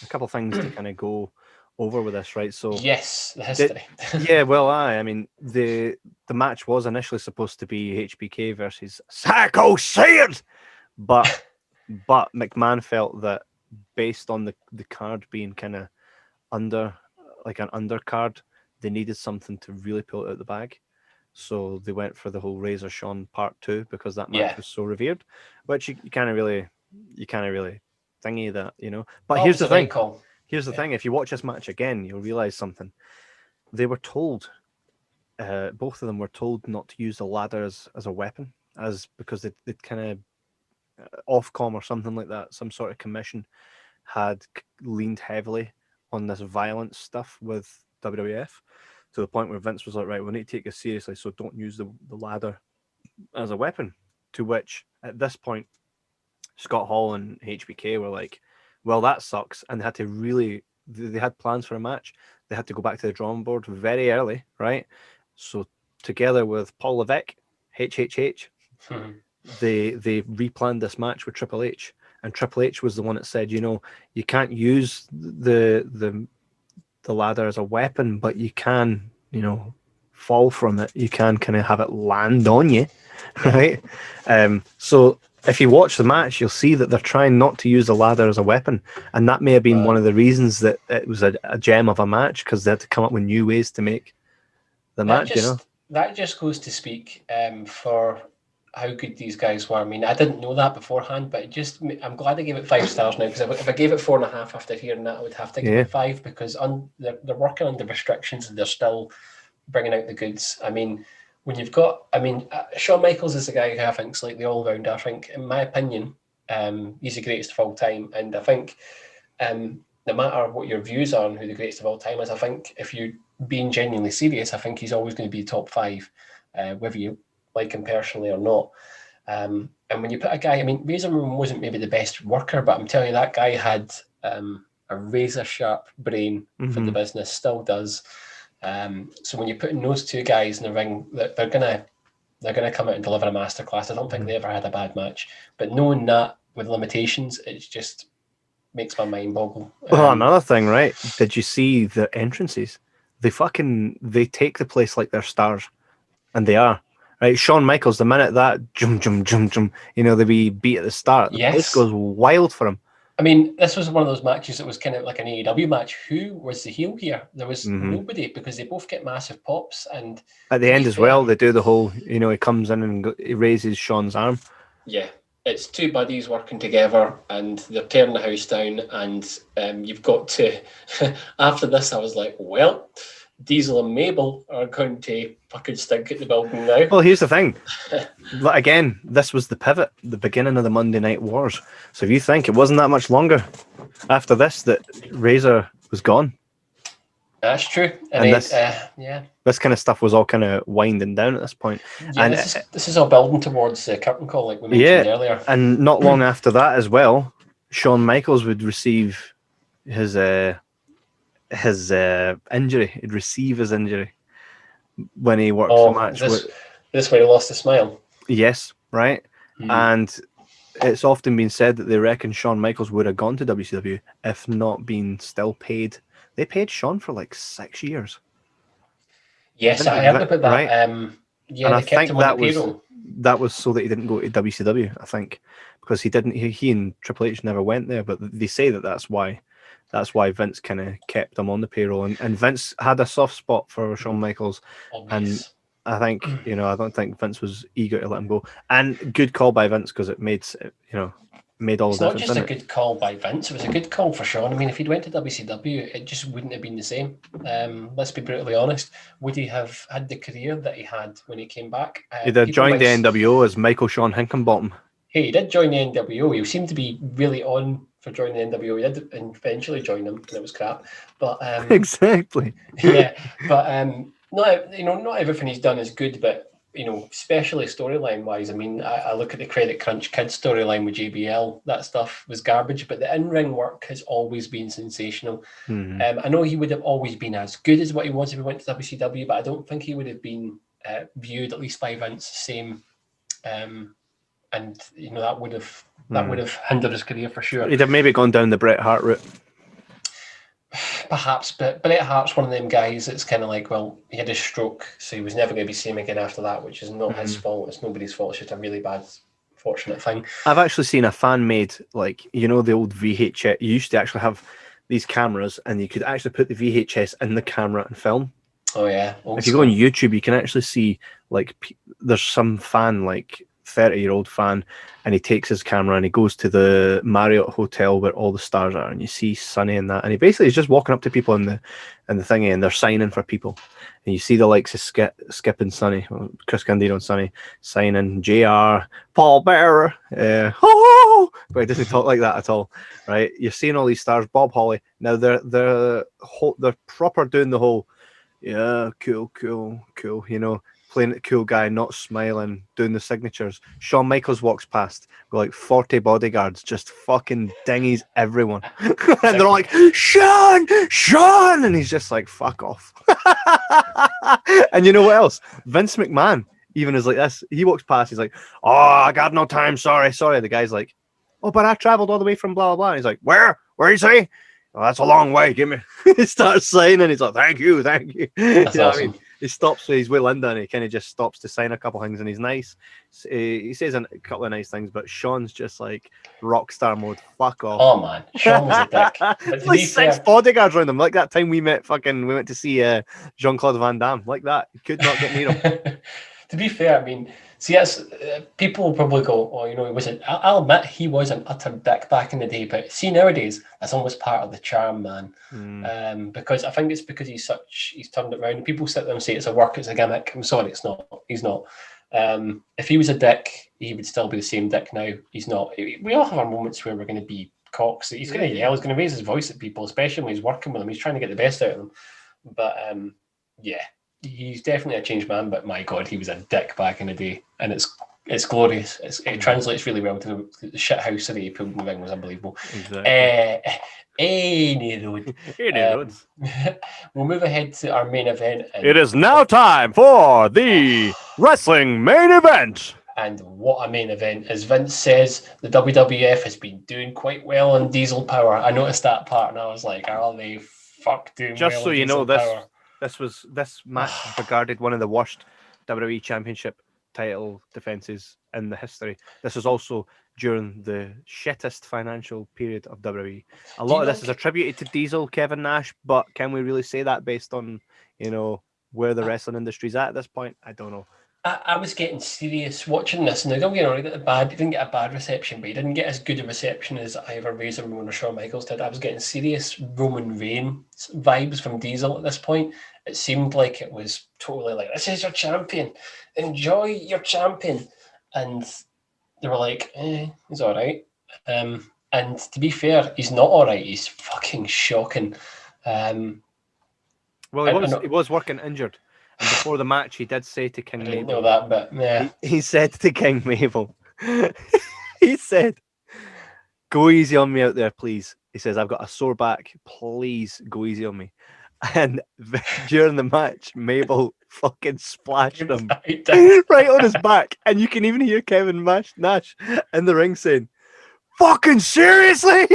couple things to kind of go over with this, right? So yes, the history. I mean, the match was initially supposed to be HBK versus Psycho Sid, but McMahon felt that based on the card being kind of under like an undercard, they needed something to really pull it out the bag. So they went for the whole Razor Shawn Part 2 because that match was so revered, which you can't really thingy that, But here's the thing. Here's the thing. If you watch this match again, you'll realize something. They were told, both of them were told not to use the ladder as a weapon, because they kind of Ofcom or something like that, some sort of commission had leaned heavily on this violent stuff with WWF to the point where Vince was like, right, we need to take this seriously, so don't use the ladder as a weapon. To which, at this point, Scott Hall and HBK were like, well, that sucks, and they had plans for a match. They had to go back to the drawing board very early, right? So together with Paul Levesque, HHH, they replanned this match with Triple H, and Triple H was the one that said, you can't use the ladder as a weapon, but you can, fall from it. You can kind of have it land on you, right? So if you watch the match, you'll see that they're trying not to use the ladder as a weapon, and that may have been one of the reasons that it was a gem of a match, because they had to come up with new ways to make the match. That just goes to speak for how good these guys were. I mean, I didn't know that beforehand, but I'm glad I gave it 5 stars now, because if I gave it 4.5 after hearing that, I would have to give it 5, because they're working under restrictions and they're still bringing out the goods. I mean, when you've got, Shawn Michaels is the guy who I think is like the all-rounder. I think, in my opinion, he's the greatest of all time. And I think no matter what your views are on who the greatest of all time is, I think if you're being genuinely serious, I think he's always going to be top 5, whether you like him personally or not. And when you put a guy, Razor Ramon wasn't maybe the best worker, but I'm telling you, that guy had a razor-sharp brain for the business, still does. So when you're putting those 2 guys in the ring, they're gonna come out and deliver a masterclass. I don't think they ever had a bad match, but knowing that with limitations, it just makes my mind boggle. Well, another thing, right? Did you see the entrances? They take the place like they're stars, and they are. Right, Shawn Michaels, the minute that jum, the wee beat at the start, the place goes wild for him. This was one of those matches that was kind of like an AEW match. Who was the heel here? There was nobody, because they both get massive pops. And at the end as well, they do the whole, he comes in and he raises Shawn's arm. Yeah, it's 2 buddies working together, and they're tearing the house down. And you've got to, after this, I was like, well, Diesel and Mabel are going to fucking stink at the building now. Well, here's the thing. Again, this was the pivot, the beginning of the Monday Night Wars. So if you think it wasn't that much longer after this that Razor was gone. That's true. This kind of stuff was all kind of winding down at this point. Yeah, and this is all building towards the curtain call, like we mentioned earlier. And not long after that as well, Shawn Michaels would receive his injury. He'd receive his injury when he worked the match. This where he lost a smile. Yes, right. And it's often been said that they reckon Shawn Michaels would have gone to WCW if not been still paid. They paid Shawn for like 6 years. Yes, I heard about that. Right? Yeah, and they I kept think him on the payroll. that was so that he didn't go to WCW. I think because he didn't. He and Triple H never went there, but they say that that's why Vince kind of kept him on the payroll, and Vince had a soft spot for Shawn Michaels, and I think I don't think Vince was eager to let him go. And good call by Vince because it made all it's the not difference. just a good call by Vince; it was a good call for Shawn. I mean, if he'd went to WCW, it just wouldn't have been the same. Let's be brutally honest. Would he have had the career that he had when he came back? He'd have joined the NWO as Michael Shawn Hickenbottom. Hey, he did join the NWO. He seemed to be really on for joining the NWO. He did eventually join them, and it was crap. But exactly. Yeah, but not everything he's done is good, but especially storyline wise. I mean, I look at the Credit Crunch Kids storyline with JBL. That stuff was garbage, but the in-ring work has always been sensational. I know he would have always been as good as what he was if he went to WCW, but I don't think he would have been viewed, at least by Vince, the same. And that would have hindered his career for sure. He'd have maybe gone down the Bret Hart route. Perhaps, but Bret Hart's one of them guys that's kind of like, well, he had a stroke, so he was never going to be seen again after that, which is not his fault. It's nobody's fault. It's just a really bad, fortunate thing. I've actually seen a fan made, like, the old VHS. You used to actually have these cameras, and you could actually put the VHS in the camera and film. Oh, yeah. If you go on YouTube, you can actually see, like, there's some fan, like, 30-year-old fan, and he takes his camera and he goes to the Marriott Hotel where all the stars are, and you see Sonny in that, and he basically is just walking up to people in the thingy, and they're signing for people, and you see the likes of Skip and Sonny, Chris Candido and Sonny signing, JR, Paul Bearer, but he doesn't talk like that at all, right? You're seeing all these stars, Bob Holly. Now they're proper doing the whole, yeah, cool, playing the cool guy, not smiling, doing the signatures. Shawn Michaels walks past with like 40 bodyguards, just fucking dingies everyone. And they're all like, Shawn! And he's just like, fuck off. And you know what else? Vince McMahon even is like this. He walks past, he's like, oh, I got no time, sorry. The guy's like, oh, but I traveled all the way from blah, blah, blah. And he's like, where you say? Oh, that's a long way, give me. He starts saying, and he's like, thank you. That's you know awesome. what I mean? He stops, so he's with Linda, and he kind of just stops to sign a couple things, and he's nice. He says a couple of nice things, but Shawn's just like rock star mode. Fuck off. Oh man, Shawn was a dick. But like 6 bodyguards around him, like that time we went to see Jean-Claude Van Damme, like that. You could not get near him. To be fair, I mean, see, that's people will probably go, "Oh, he wasn't." I'll admit he was an utter dick back in the day, but see nowadays that's almost part of the charm, man. Because I think it's because he's turned it around. People sit there and say it's a work, it's a gimmick. I'm sorry, it's not. He's not. If he was a dick, he would still be the same dick now. He's not. We all have our moments where we're going to be cocks. He's going to yell. He's going to raise his voice at people, especially when he's working with them. He's trying to get the best out of them. But yeah. He's definitely a changed man, but my God, he was a dick back in the day, and it's glorious. It translates really well to the shit house that he pulled in the ring was unbelievable. Exactly. Any road. We'll move ahead to our main event. It is now time for the wrestling main event. And what a main event. As Vince says, the WWF has been doing quite well on Diesel Power. I noticed that part, and I was like, are they doing just well so you know, Power? This match regarded one of the worst WWE Championship title defenses in the history. This is also during the shittest financial period of WWE. A lot of this is attributed to Diesel, Kevin Nash, but can we really say that based on, where the wrestling industry's at this point? I don't know. I was getting serious watching this. Now, don't get me wrong, he didn't get a bad reception, but he didn't get as good a reception as either Razor Ramon or Shawn Michaels did. I was getting serious Roman Reigns vibes from Diesel at this point. It seemed like it was totally like, this is your champion. Enjoy your champion. And they were like, he's all right. And to be fair, he's not all right. He's fucking shocking. Well, he was working injured. And before the match, he did say to King Mabel. I didn't know that, but yeah. He said to King Mabel, he said, go easy on me out there, please. He says, I've got a sore back. Please go easy on me. And during the match, Mabel fucking splashed him Right. right on his back. And you can even hear Kevin Nash in the ring saying, "Fucking seriously?"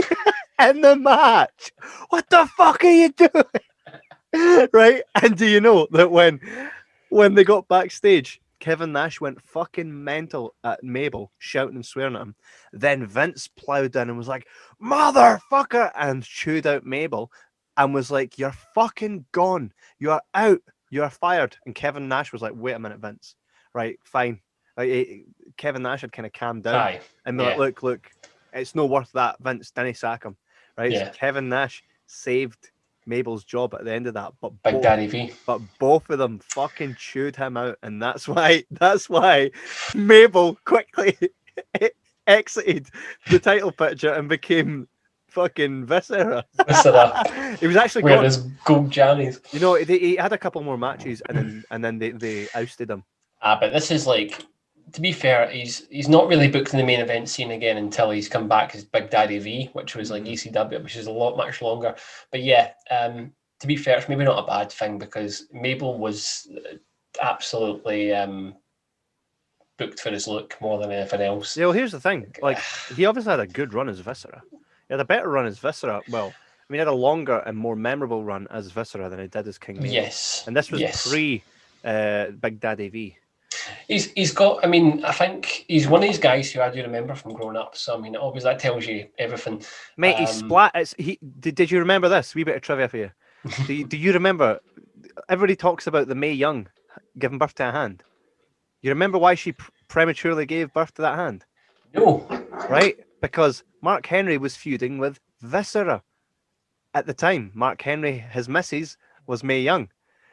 In the match. What the fuck are you doing? Right? And do you know that when they got backstage, Kevin Nash went fucking mental at Mabel, shouting and swearing at him. Then Vince plowed in and was like, "Motherfucker," and chewed out Mabel and was like, "You're fucking gone. You are out. You are fired." And Kevin Nash was like, "Wait a minute, Vince. Right, fine." Like, Kevin Nash had kind of calmed down. Aye. And be like, look, it's no worth that. Vince, didn't sack him. Right? Yeah. So Kevin Nash saved Mabel's job at the end of that. But Big Daddy V. But both of them fucking chewed him out. And that's why Mabel quickly exited the title picture and became fucking Viscera. He was actually wearing his gold jammies. You know, he had a couple more matches and then they ousted him. But this is like, to be fair, he's not really booked in the main event scene again until he's come back as Big Daddy V, which was like ECW, which is much longer. But yeah, to be fair, it's maybe not a bad thing because Mabel was absolutely booked for his look more than anything else. Yeah, well, here's the thing. Like, he obviously had a good run as Viscera. He had a better run as Viscera. Well, I mean, he had a longer and more memorable run as Viscera than he did as King Mabel. Yes. And this was pre Big Daddy V. He's got, I mean, I think he's one of these guys who I do remember from growing up. So, I mean, obviously that tells you everything. Mate, he splat. Did you remember this? Wee bit of trivia for you. Do you remember? Everybody talks about the Mae Young giving birth to a hand. You remember why she prematurely gave birth to that hand? No. Right? Because Mark Henry was feuding with Viscera at the time. Mark Henry, his missus, was Mae Young.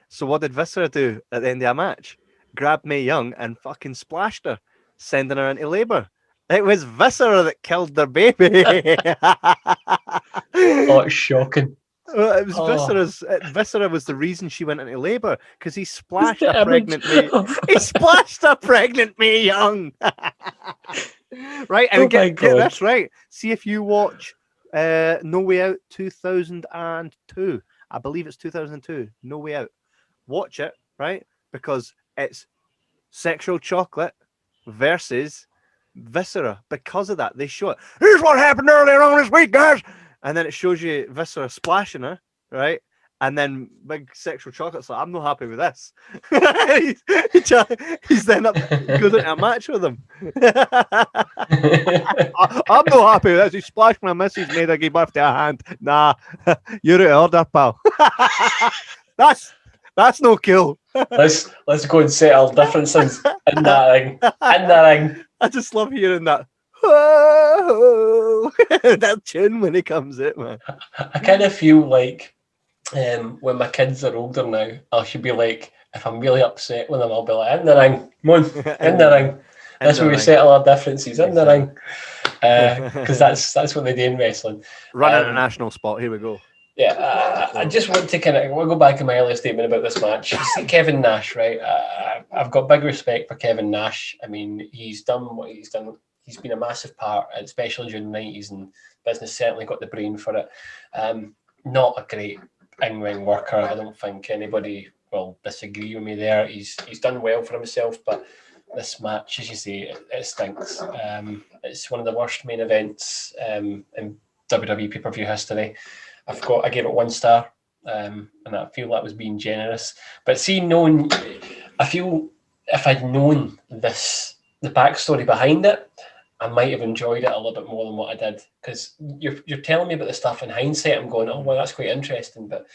So what did Viscera do at the end of a match? Grabbed Mae Young and fucking splashed her, sending her into labour. It was Viscera that killed their baby. Oh, it's shocking. It was Viscera was the reason she went into labour because he splashed a pregnant Mae. He splashed a pregnant Mae Young. Right, and get this right. See if you watch No Way Out 2002. I believe it's 2002. No Way Out. Watch it, right? Because it's Sexual Chocolate versus Viscera. Because of that, they show it. Here's what happened earlier on this week, guys. And then it shows you Viscera splashing her, right? And then Big Sexual Chocolate's like, "I'm not happy with this." He's then goes into a match with him. I'm not happy with this. He splashed my missus, made her give birth to a hand. Nah, you're out of order, pal. That's no cool. Let's go and settle differences in that ring. I just love hearing that. Whoa, that tune when he comes out, man. I kind of feel like when my kids are older now, I should be like, if I'm really upset with them, I'll be like, "In the ring, come on, in the ring." That's where we settle our differences, in the ring, because that's what they do in wrestling. Run international spot. Here we go. Yeah, I just want to go back to my earlier statement about this match. You see Kevin Nash, right? I've got big respect for Kevin Nash. I mean, he's done what he's done. He's been a massive part, especially during the 90s, and business certainly got the brain for it. Not a great in-ring worker. I don't think anybody will disagree with me there. He's done well for himself, but this match, as you say, it stinks. It's one of the worst main events in WWE pay-per-view history. I gave it 1 star, and I feel that was being generous. But see, I feel if I'd known the backstory behind it, I might have enjoyed it a little bit more than what I did. Because you're telling me about the stuff in hindsight, I'm going, "Oh, well, that's quite interesting." But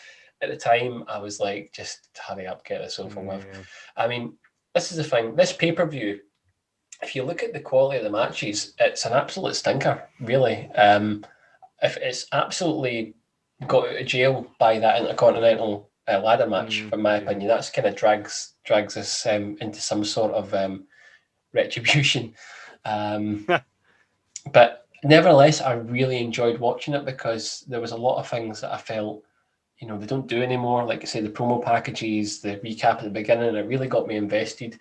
at the time, I was like, just hurry up, get this over with. I mean, this is the thing. This pay-per-view, if you look at the quality of the matches, it's an absolute stinker, really. If it's absolutely got out of jail by that Intercontinental ladder match, from my opinion, that's kind of drags us into some sort of retribution. But nevertheless, I really enjoyed watching it because there was a lot of things that I felt, they don't do anymore. Like I say, the promo packages, the recap at the beginning, it really got me invested.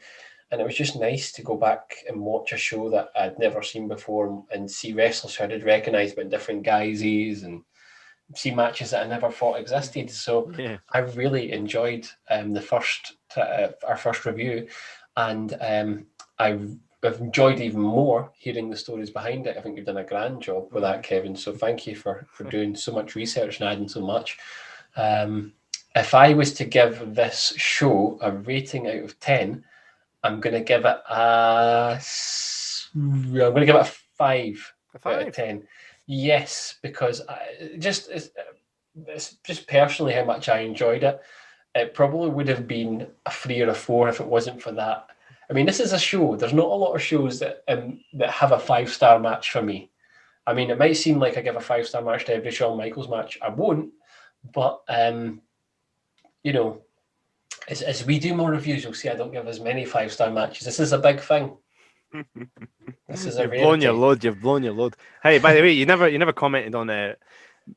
And it was just nice to go back and watch a show that I'd never seen before and see wrestlers who I did recognise, but different guises and see matches that I never thought existed. So I really enjoyed our first review, and I've enjoyed even more hearing the stories behind it. I think you've done a grand job with that, Kevin. So thank you for doing so much research and adding so much. If I was to give this show a rating out of 10, I'm going to give it a 5 out of 10. Yes, because it's just personally how much I enjoyed it. It probably would have been a 3 or a 4 if it wasn't for that. I mean, this is a show. There's not a lot of shows that have a 5-star match for me. I mean, it might seem like I give a 5-star match to every Shawn Michaels match. I won't, but as we do more reviews, you'll see I don't give as many 5-star matches. This is a big thing. This is You've blown your load. Hey, by the way, you never commented on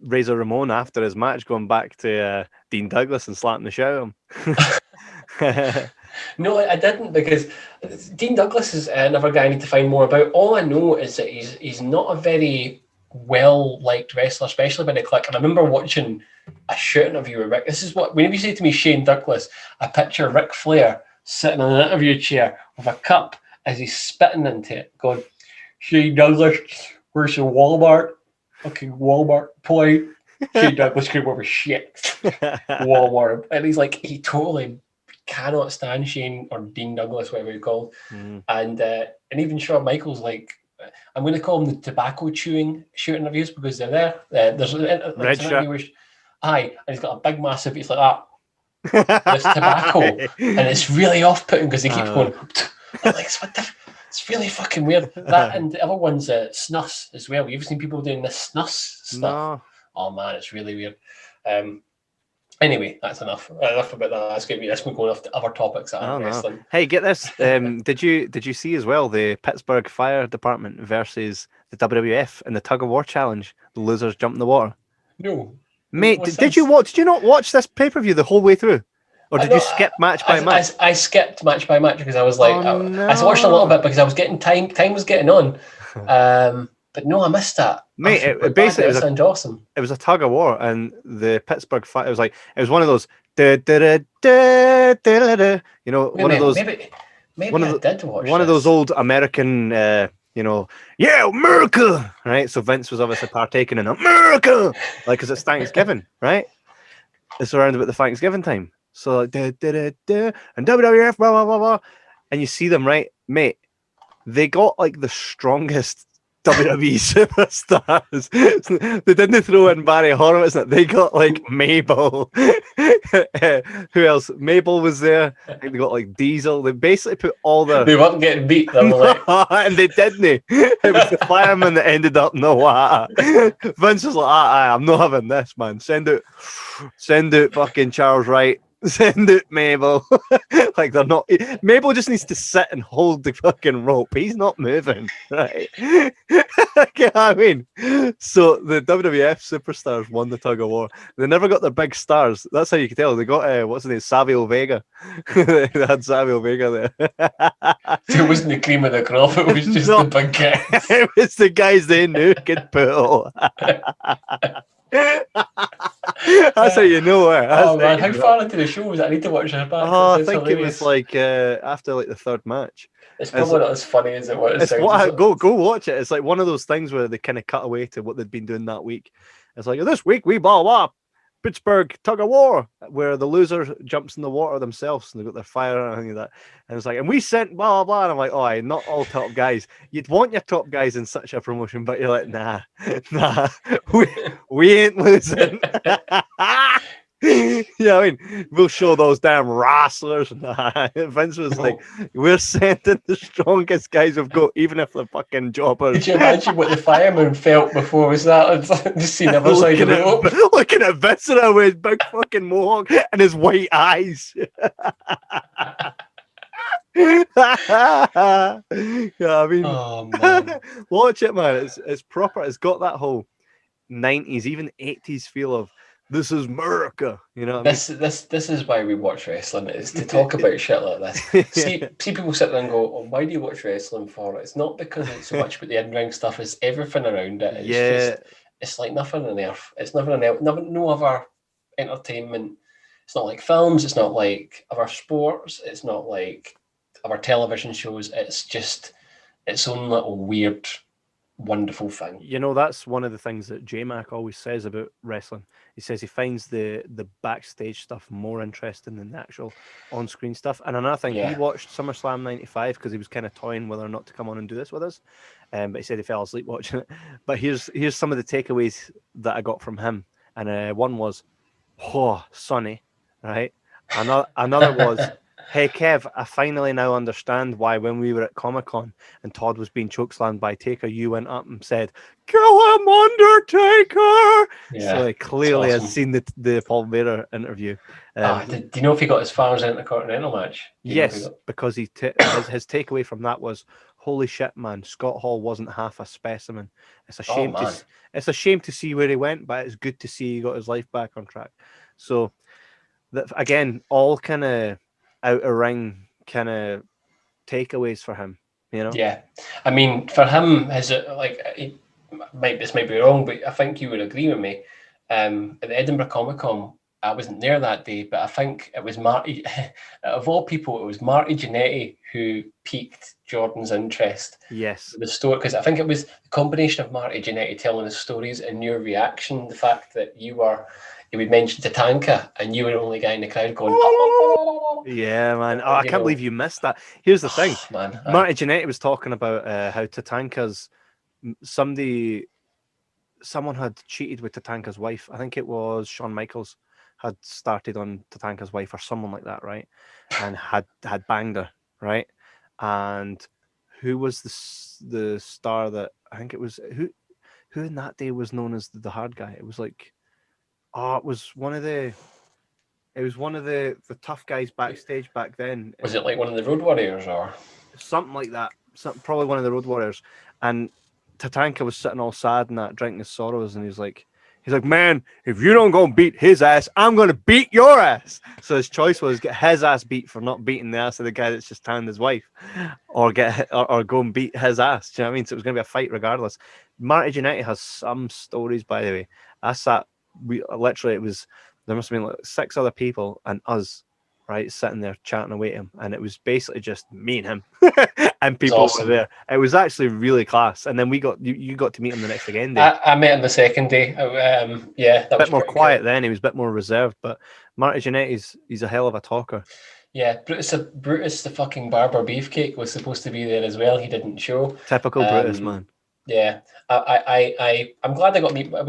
Razor Ramon after his match, going back to Dean Douglas and slapping the shit out of him. No, I didn't, because Dean Douglas is another guy I need to find more about. All I know is that he's not a very well-liked wrestler, especially by the Click. And I remember watching a shoot interview with Rick. This is what, whenever you say to me Shane Douglas, I picture Ric Flair sitting in an interview chair with a cup as he's spitting into it, going, Shane Douglas, where's your Walmart? Okay, Walmart, play. Shane Douglas could wear shit. Walmart. And he's like, he totally cannot stand Shane or Dean Douglas, whatever you call him. And even Shawn Michaels, like, I'm going to call them the tobacco chewing shoot interviews, because they're there. There's Red shirt. And he's got a big massive, it's like that. There's tobacco. And it's really off-putting because they keep going, I'm like, it's really fucking weird. That and the other one's snus as well. You've seen people doing this snus stuff. No. Oh man, it's really weird. Anyway, that's enough about that. That's going to be this. We're going off to other topics that are wrestling. Hey, get this. Did you see as well the Pittsburgh Fire Department versus the WWF in the tug of war challenge? The losers jump in the water. No, mate. Did you not watch this pay-per-view the whole way through, or did you skip match by match? I skipped match by match because I was like, I watched a little bit because I was getting time. Time was getting on. But no, I missed that. Mate, it sounds awesome. It was a tug of war, and the Pittsburgh Fire. It was one of those. One of those. Maybe I did watch one of those old American. Yeah, America, right? So Vince was obviously partaking in America, like, because it's Thanksgiving, right? It's around about the Thanksgiving time. So like, and WWF, blah blah blah blah, and you see them, right, mate? They got like the strongest WWE superstars. They didn't throw in Barry Horowitz. They got like Mabel. Who else? Mabel was there. I think they got like Diesel. They basically put all their. They weren't getting beat. Like... and they didn't. It was the fireman that ended up in the water. Vince was like, I'm not having this, man. Send out fucking Charles Wright. Send it, Mabel. Like, they're not. Mabel just needs to sit and hold the fucking rope. He's not moving, right? You know what I mean? So the WWF superstars won the tug of war. They never got their big stars. That's how you can tell. They got what's his name, Savio Vega. They had Savio Vega there. So it wasn't the cream of the crop. It was just the big guys. It was the guys they knew could pull. That's how you know it. Oh man, how far into the show was it? I need to watch it back. I think hilarious. It was like after like the third match. It's probably not as funny as it was. Go watch it. It's like one of those things where they kind of cut away to what they'd been doing that week. It's like, this week we blah blah Pittsburgh tug of war, where the loser jumps in the water themselves and they've got their fire and everything like that. And it's like, and we sent blah blah blah. And I'm like, oh, not all top guys. You'd want your top guys in such a promotion, but you're like, nah, we ain't losing. Yeah, I mean, we'll show those damn wrestlers. Nah. Vince was like, we're sending the strongest guys we've got, even if they're fucking jobbers. Could you imagine what the fireman felt before we started? Just seeing the other side of the rope. Looking at Vince with his big fucking mohawk and his white eyes. Yeah, I mean, man. Watch it, man. It's proper. It's got that whole 90s, even 80s feel of, this is America, you know. This is why we watch wrestling, is to talk about shit like this. See people sit there and go, "Oh, why do you watch wrestling for?" It's not because it's so much about the in-ring stuff; it's everything around it. it's like nothing on earth. It's nothing on earth. No other entertainment. It's not like films. It's not like other sports. It's not like other television shows. It's just its own little weird, wonderful thing. You know, that's one of the things that J-Mac always says about wrestling. He says he finds the backstage stuff more interesting than the actual on-screen stuff. And another thing, he watched SummerSlam 95 because he was kind of toying whether or not to come on and do this with us. But he said he fell asleep watching it. But here's some of the takeaways that I got from him. And one was, oh, Sonny, right? Another was, hey, Kev, I finally now understand why when we were at Comic-Con and Todd was being chokeslammed by Taker, you went up and said, kill him, Undertaker! Yeah, so he clearly awesome. has seen the Paul Bearer interview. Do you know if he got as far as Intercontinental match? Yes, because his takeaway from that was, holy shit, man, Scott Hall wasn't half a specimen. It's a shame it's a shame to see where he went, but it's good to see he got his life back on track. So, again, all kind of outer ring kind of takeaways for him, you know? Yeah, I mean, for him, this might be wrong, but I think you would agree with me. At the Edinburgh Comic Con, I wasn't there that day, but I think it was Marty. Of all people, it was Marty Jannetty who piqued Jordan's interest. Yes, the story, because I think it was the combination of Marty Jannetty telling his stories and your reaction, the fact that you would mention Tatanka and you were the only guy in the crowd going, yeah, man. Oh, I can't believe you missed that. Here's the thing, man. Marty Jannetty was talking about how Tatanka's someone had cheated with Tatanka's wife. I think it was Shawn Michaels had started on Tatanka's wife or someone like that, right? And had banged her, right? And who was the star that I think it was who in that day was known as the hard guy? It was like, it was one of the tough guys backstage back then. Was it like one of the Road Warriors or something like that? Probably one of the Road Warriors. And Tatanka was sitting all sad and that, drinking his sorrows, and he's like, man, if you don't go and beat his ass, I'm going to beat your ass. So his choice was get his ass beat for not beating the ass of the guy that's just tanned his wife, or go and beat his ass. Do you know what I mean? So it was going to be a fight regardless. Marty Jannetty has some stories, by the way. There must have been like 6 other people and us, right, sitting there chatting away to him, and it was basically just me and him, and people were there. It was actually really class. And then you got to meet him the next again day. I met him the second day. That a bit was more quiet cool. then. He was a bit more reserved, but Marty Jannetty's he's a hell of a talker. Yeah, Brutus the fucking barber beefcake was supposed to be there as well. He didn't show. Typical Brutus, man. Yeah, I'm glad I got meet. My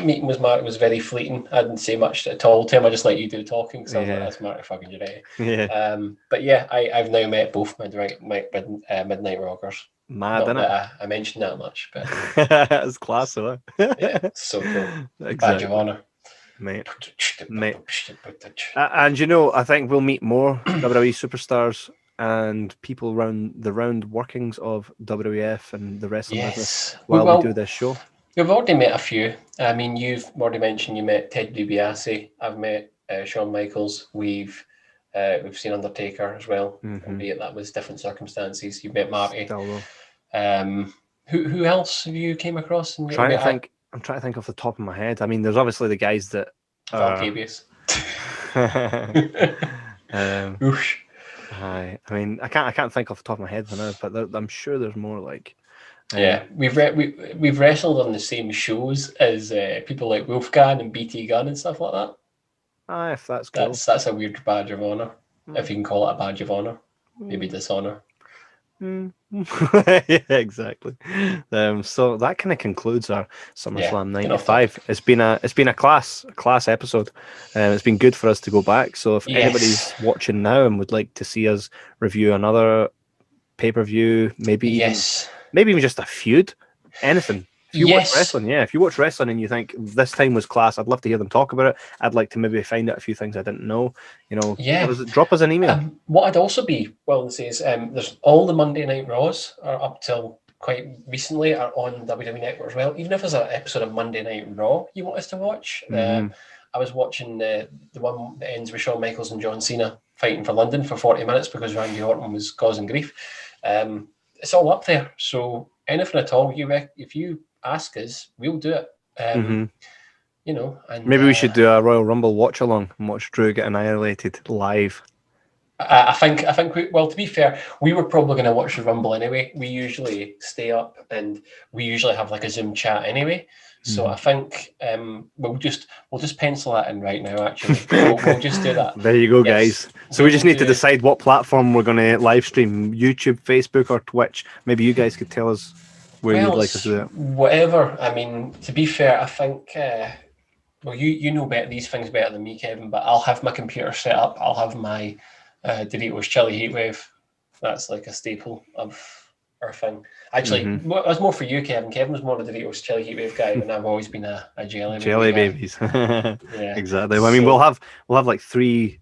meeting with Marty was very fleeting. I didn't say much at all to him. I just let you do the talking. So that's Marty fucking Jannetty. Yeah. But yeah, I've now met both Midnight Rockers. Mad, isn't it? I mentioned that much, but it's class, though. Yeah, so cool. Exactly. Badge of honor. Mate. And you know, I think we'll meet more WWE superstars and people around the workings of WWF and the wrestling business while we do this show. We've already met a few. I mean, you've already mentioned you met Ted DiBiase. I've met Shawn Michaels. We've seen Undertaker as well, albeit that was different circumstances. You've met Marty. Who else have you came across? I'm trying to think off the top of my head. I mean, there's obviously the guys that Valcabius. I mean, I can't think off the top of my head for now, but I'm sure there's more like. We've wrestled on the same shows as people like Wolfgang and BT Gunn and stuff like that. If that's cool. That's a weird badge of honor, if you can call it a badge of honor. Maybe dishonor. Yeah, exactly. So that kind of concludes our SummerSlam 95. It's been a class episode. It's been good for us to go back. So if anybody's watching now and would like to see us review another pay-per-view, maybe even just a feud, anything. If you watch wrestling, if you watch wrestling and you think this time was class, I'd love to hear them talk about it. I'd like to maybe find out a few things I didn't know. Drop us an email. What I'd also be willing to say is there's all the Monday Night Raws are up till quite recently are on WWE Network as well. Even if there's an episode of Monday Night Raw you want us to watch. I was watching the one that ends with Shawn Michaels and John Cena fighting for London for 40 minutes because Randy Orton was causing grief. It's all up there. So anything at all, if you ask us, we'll do it. You know, and maybe we should do a Royal Rumble watch along and watch Drew get annihilated live. I think to be fair, we were probably going to watch the Rumble anyway. We usually stay up and we usually have like a Zoom chat anyway. So I think we'll just pencil that in right now. Actually, we'll just do that. There you go, guys. So we just need to decide what platform we're going to live stream: YouTube, Facebook, or Twitch. Maybe you guys could tell us where you'd like us to do it. Whatever. I mean, to be fair, I think. Well, you know these things better than me, Kevin. But I'll have my computer set up. I'll have my Doritos Chili Heatwave. That's like a staple of our thing. Actually, it was more for you, Kevin. Kevin was more of the Doritos Chili Heatwave guy, and I've always been a jelly babies. Yeah, exactly. Well, I mean, we'll have like 3,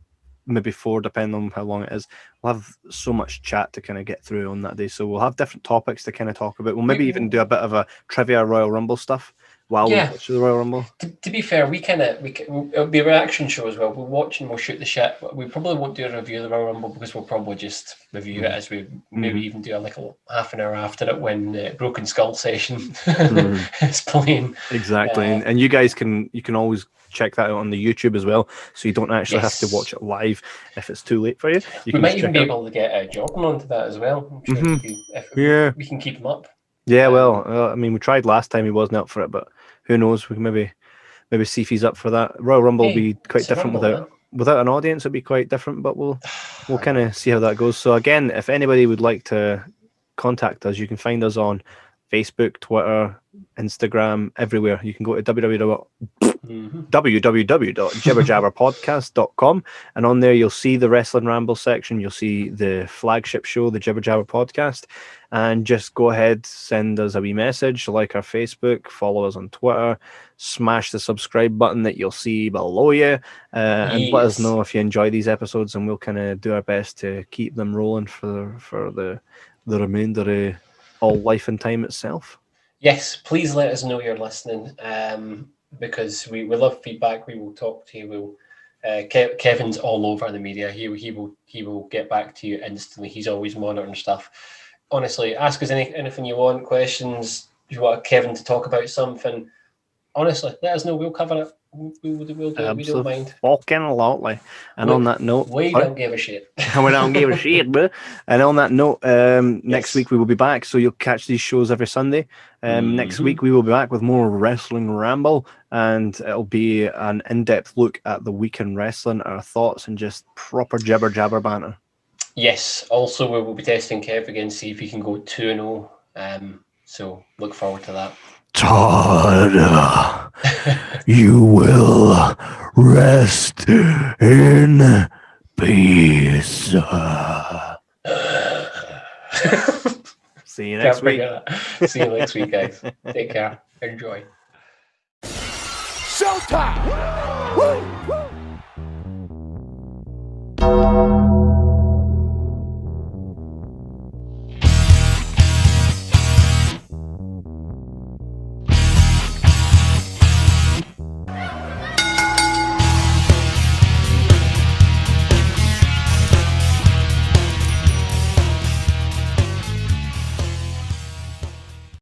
maybe 4, depending on how long it is. We'll have so much chat to kind of get through on that day, so we'll have different topics to kind of talk about. We'll maybe even do a bit of a trivia Royal Rumble stuff while we watch the Royal Rumble. To be fair, it'll be a reaction show as well. We'll watch and we'll shoot the shit. We probably won't do a review of the Royal Rumble because we'll probably just review it as we maybe even do a half an hour after it when Broken Skull session is playing. Exactly, and you guys can always check that out on the YouTube as well, so you don't actually have to watch it live if it's too late for you. We might even be able to get Jordan onto that as well. I'm sure if we can keep him up. Yeah, well, I mean, we tried last time; he wasn't up for it, but who knows? We can maybe see if he's up for that. Royal Rumble will be quite different without an audience. It'd be quite different, but we'll kind of see how that goes. So again, if anybody would like to contact us, you can find us on Facebook, Twitter, Instagram, everywhere. You can go to www.jibberjabberpodcast.com, and on there you'll see the Wrestling Ramble section. You'll see the flagship show, the Jibber Jabber Podcast, and just go ahead, send us a wee message, like our Facebook, follow us on Twitter, smash the subscribe button that you'll see below you, and let us know if you enjoy these episodes, and we'll kind of do our best to keep them rolling for the remainder of all life and time itself. Yes, please let us know you're listening, because we love feedback. We will talk to you. Kevin's all over the media. He will get back to you instantly. He's always monitoring stuff. Honestly, ask us anything you want, questions. If you want Kevin to talk about something, honestly, let us know. We'll cover it. We'll do it. We don't mind. Fucking loudly. And on that note, we don't give a shit. We don't give a shit, bro. And on that note, next week we will be back, so you'll catch these shows every Sunday. Next week we will be back with more Wrestling Ramble, and it'll be an in-depth look at the week in wrestling, our thoughts, and just proper jibber jabber banter. Yes. Also, we will be testing Kev again, see if he can go 2-0. So look forward to that. Todd, you will rest in peace. See you next week. See you next week, guys. Take care. Enjoy. Showtime! Woo!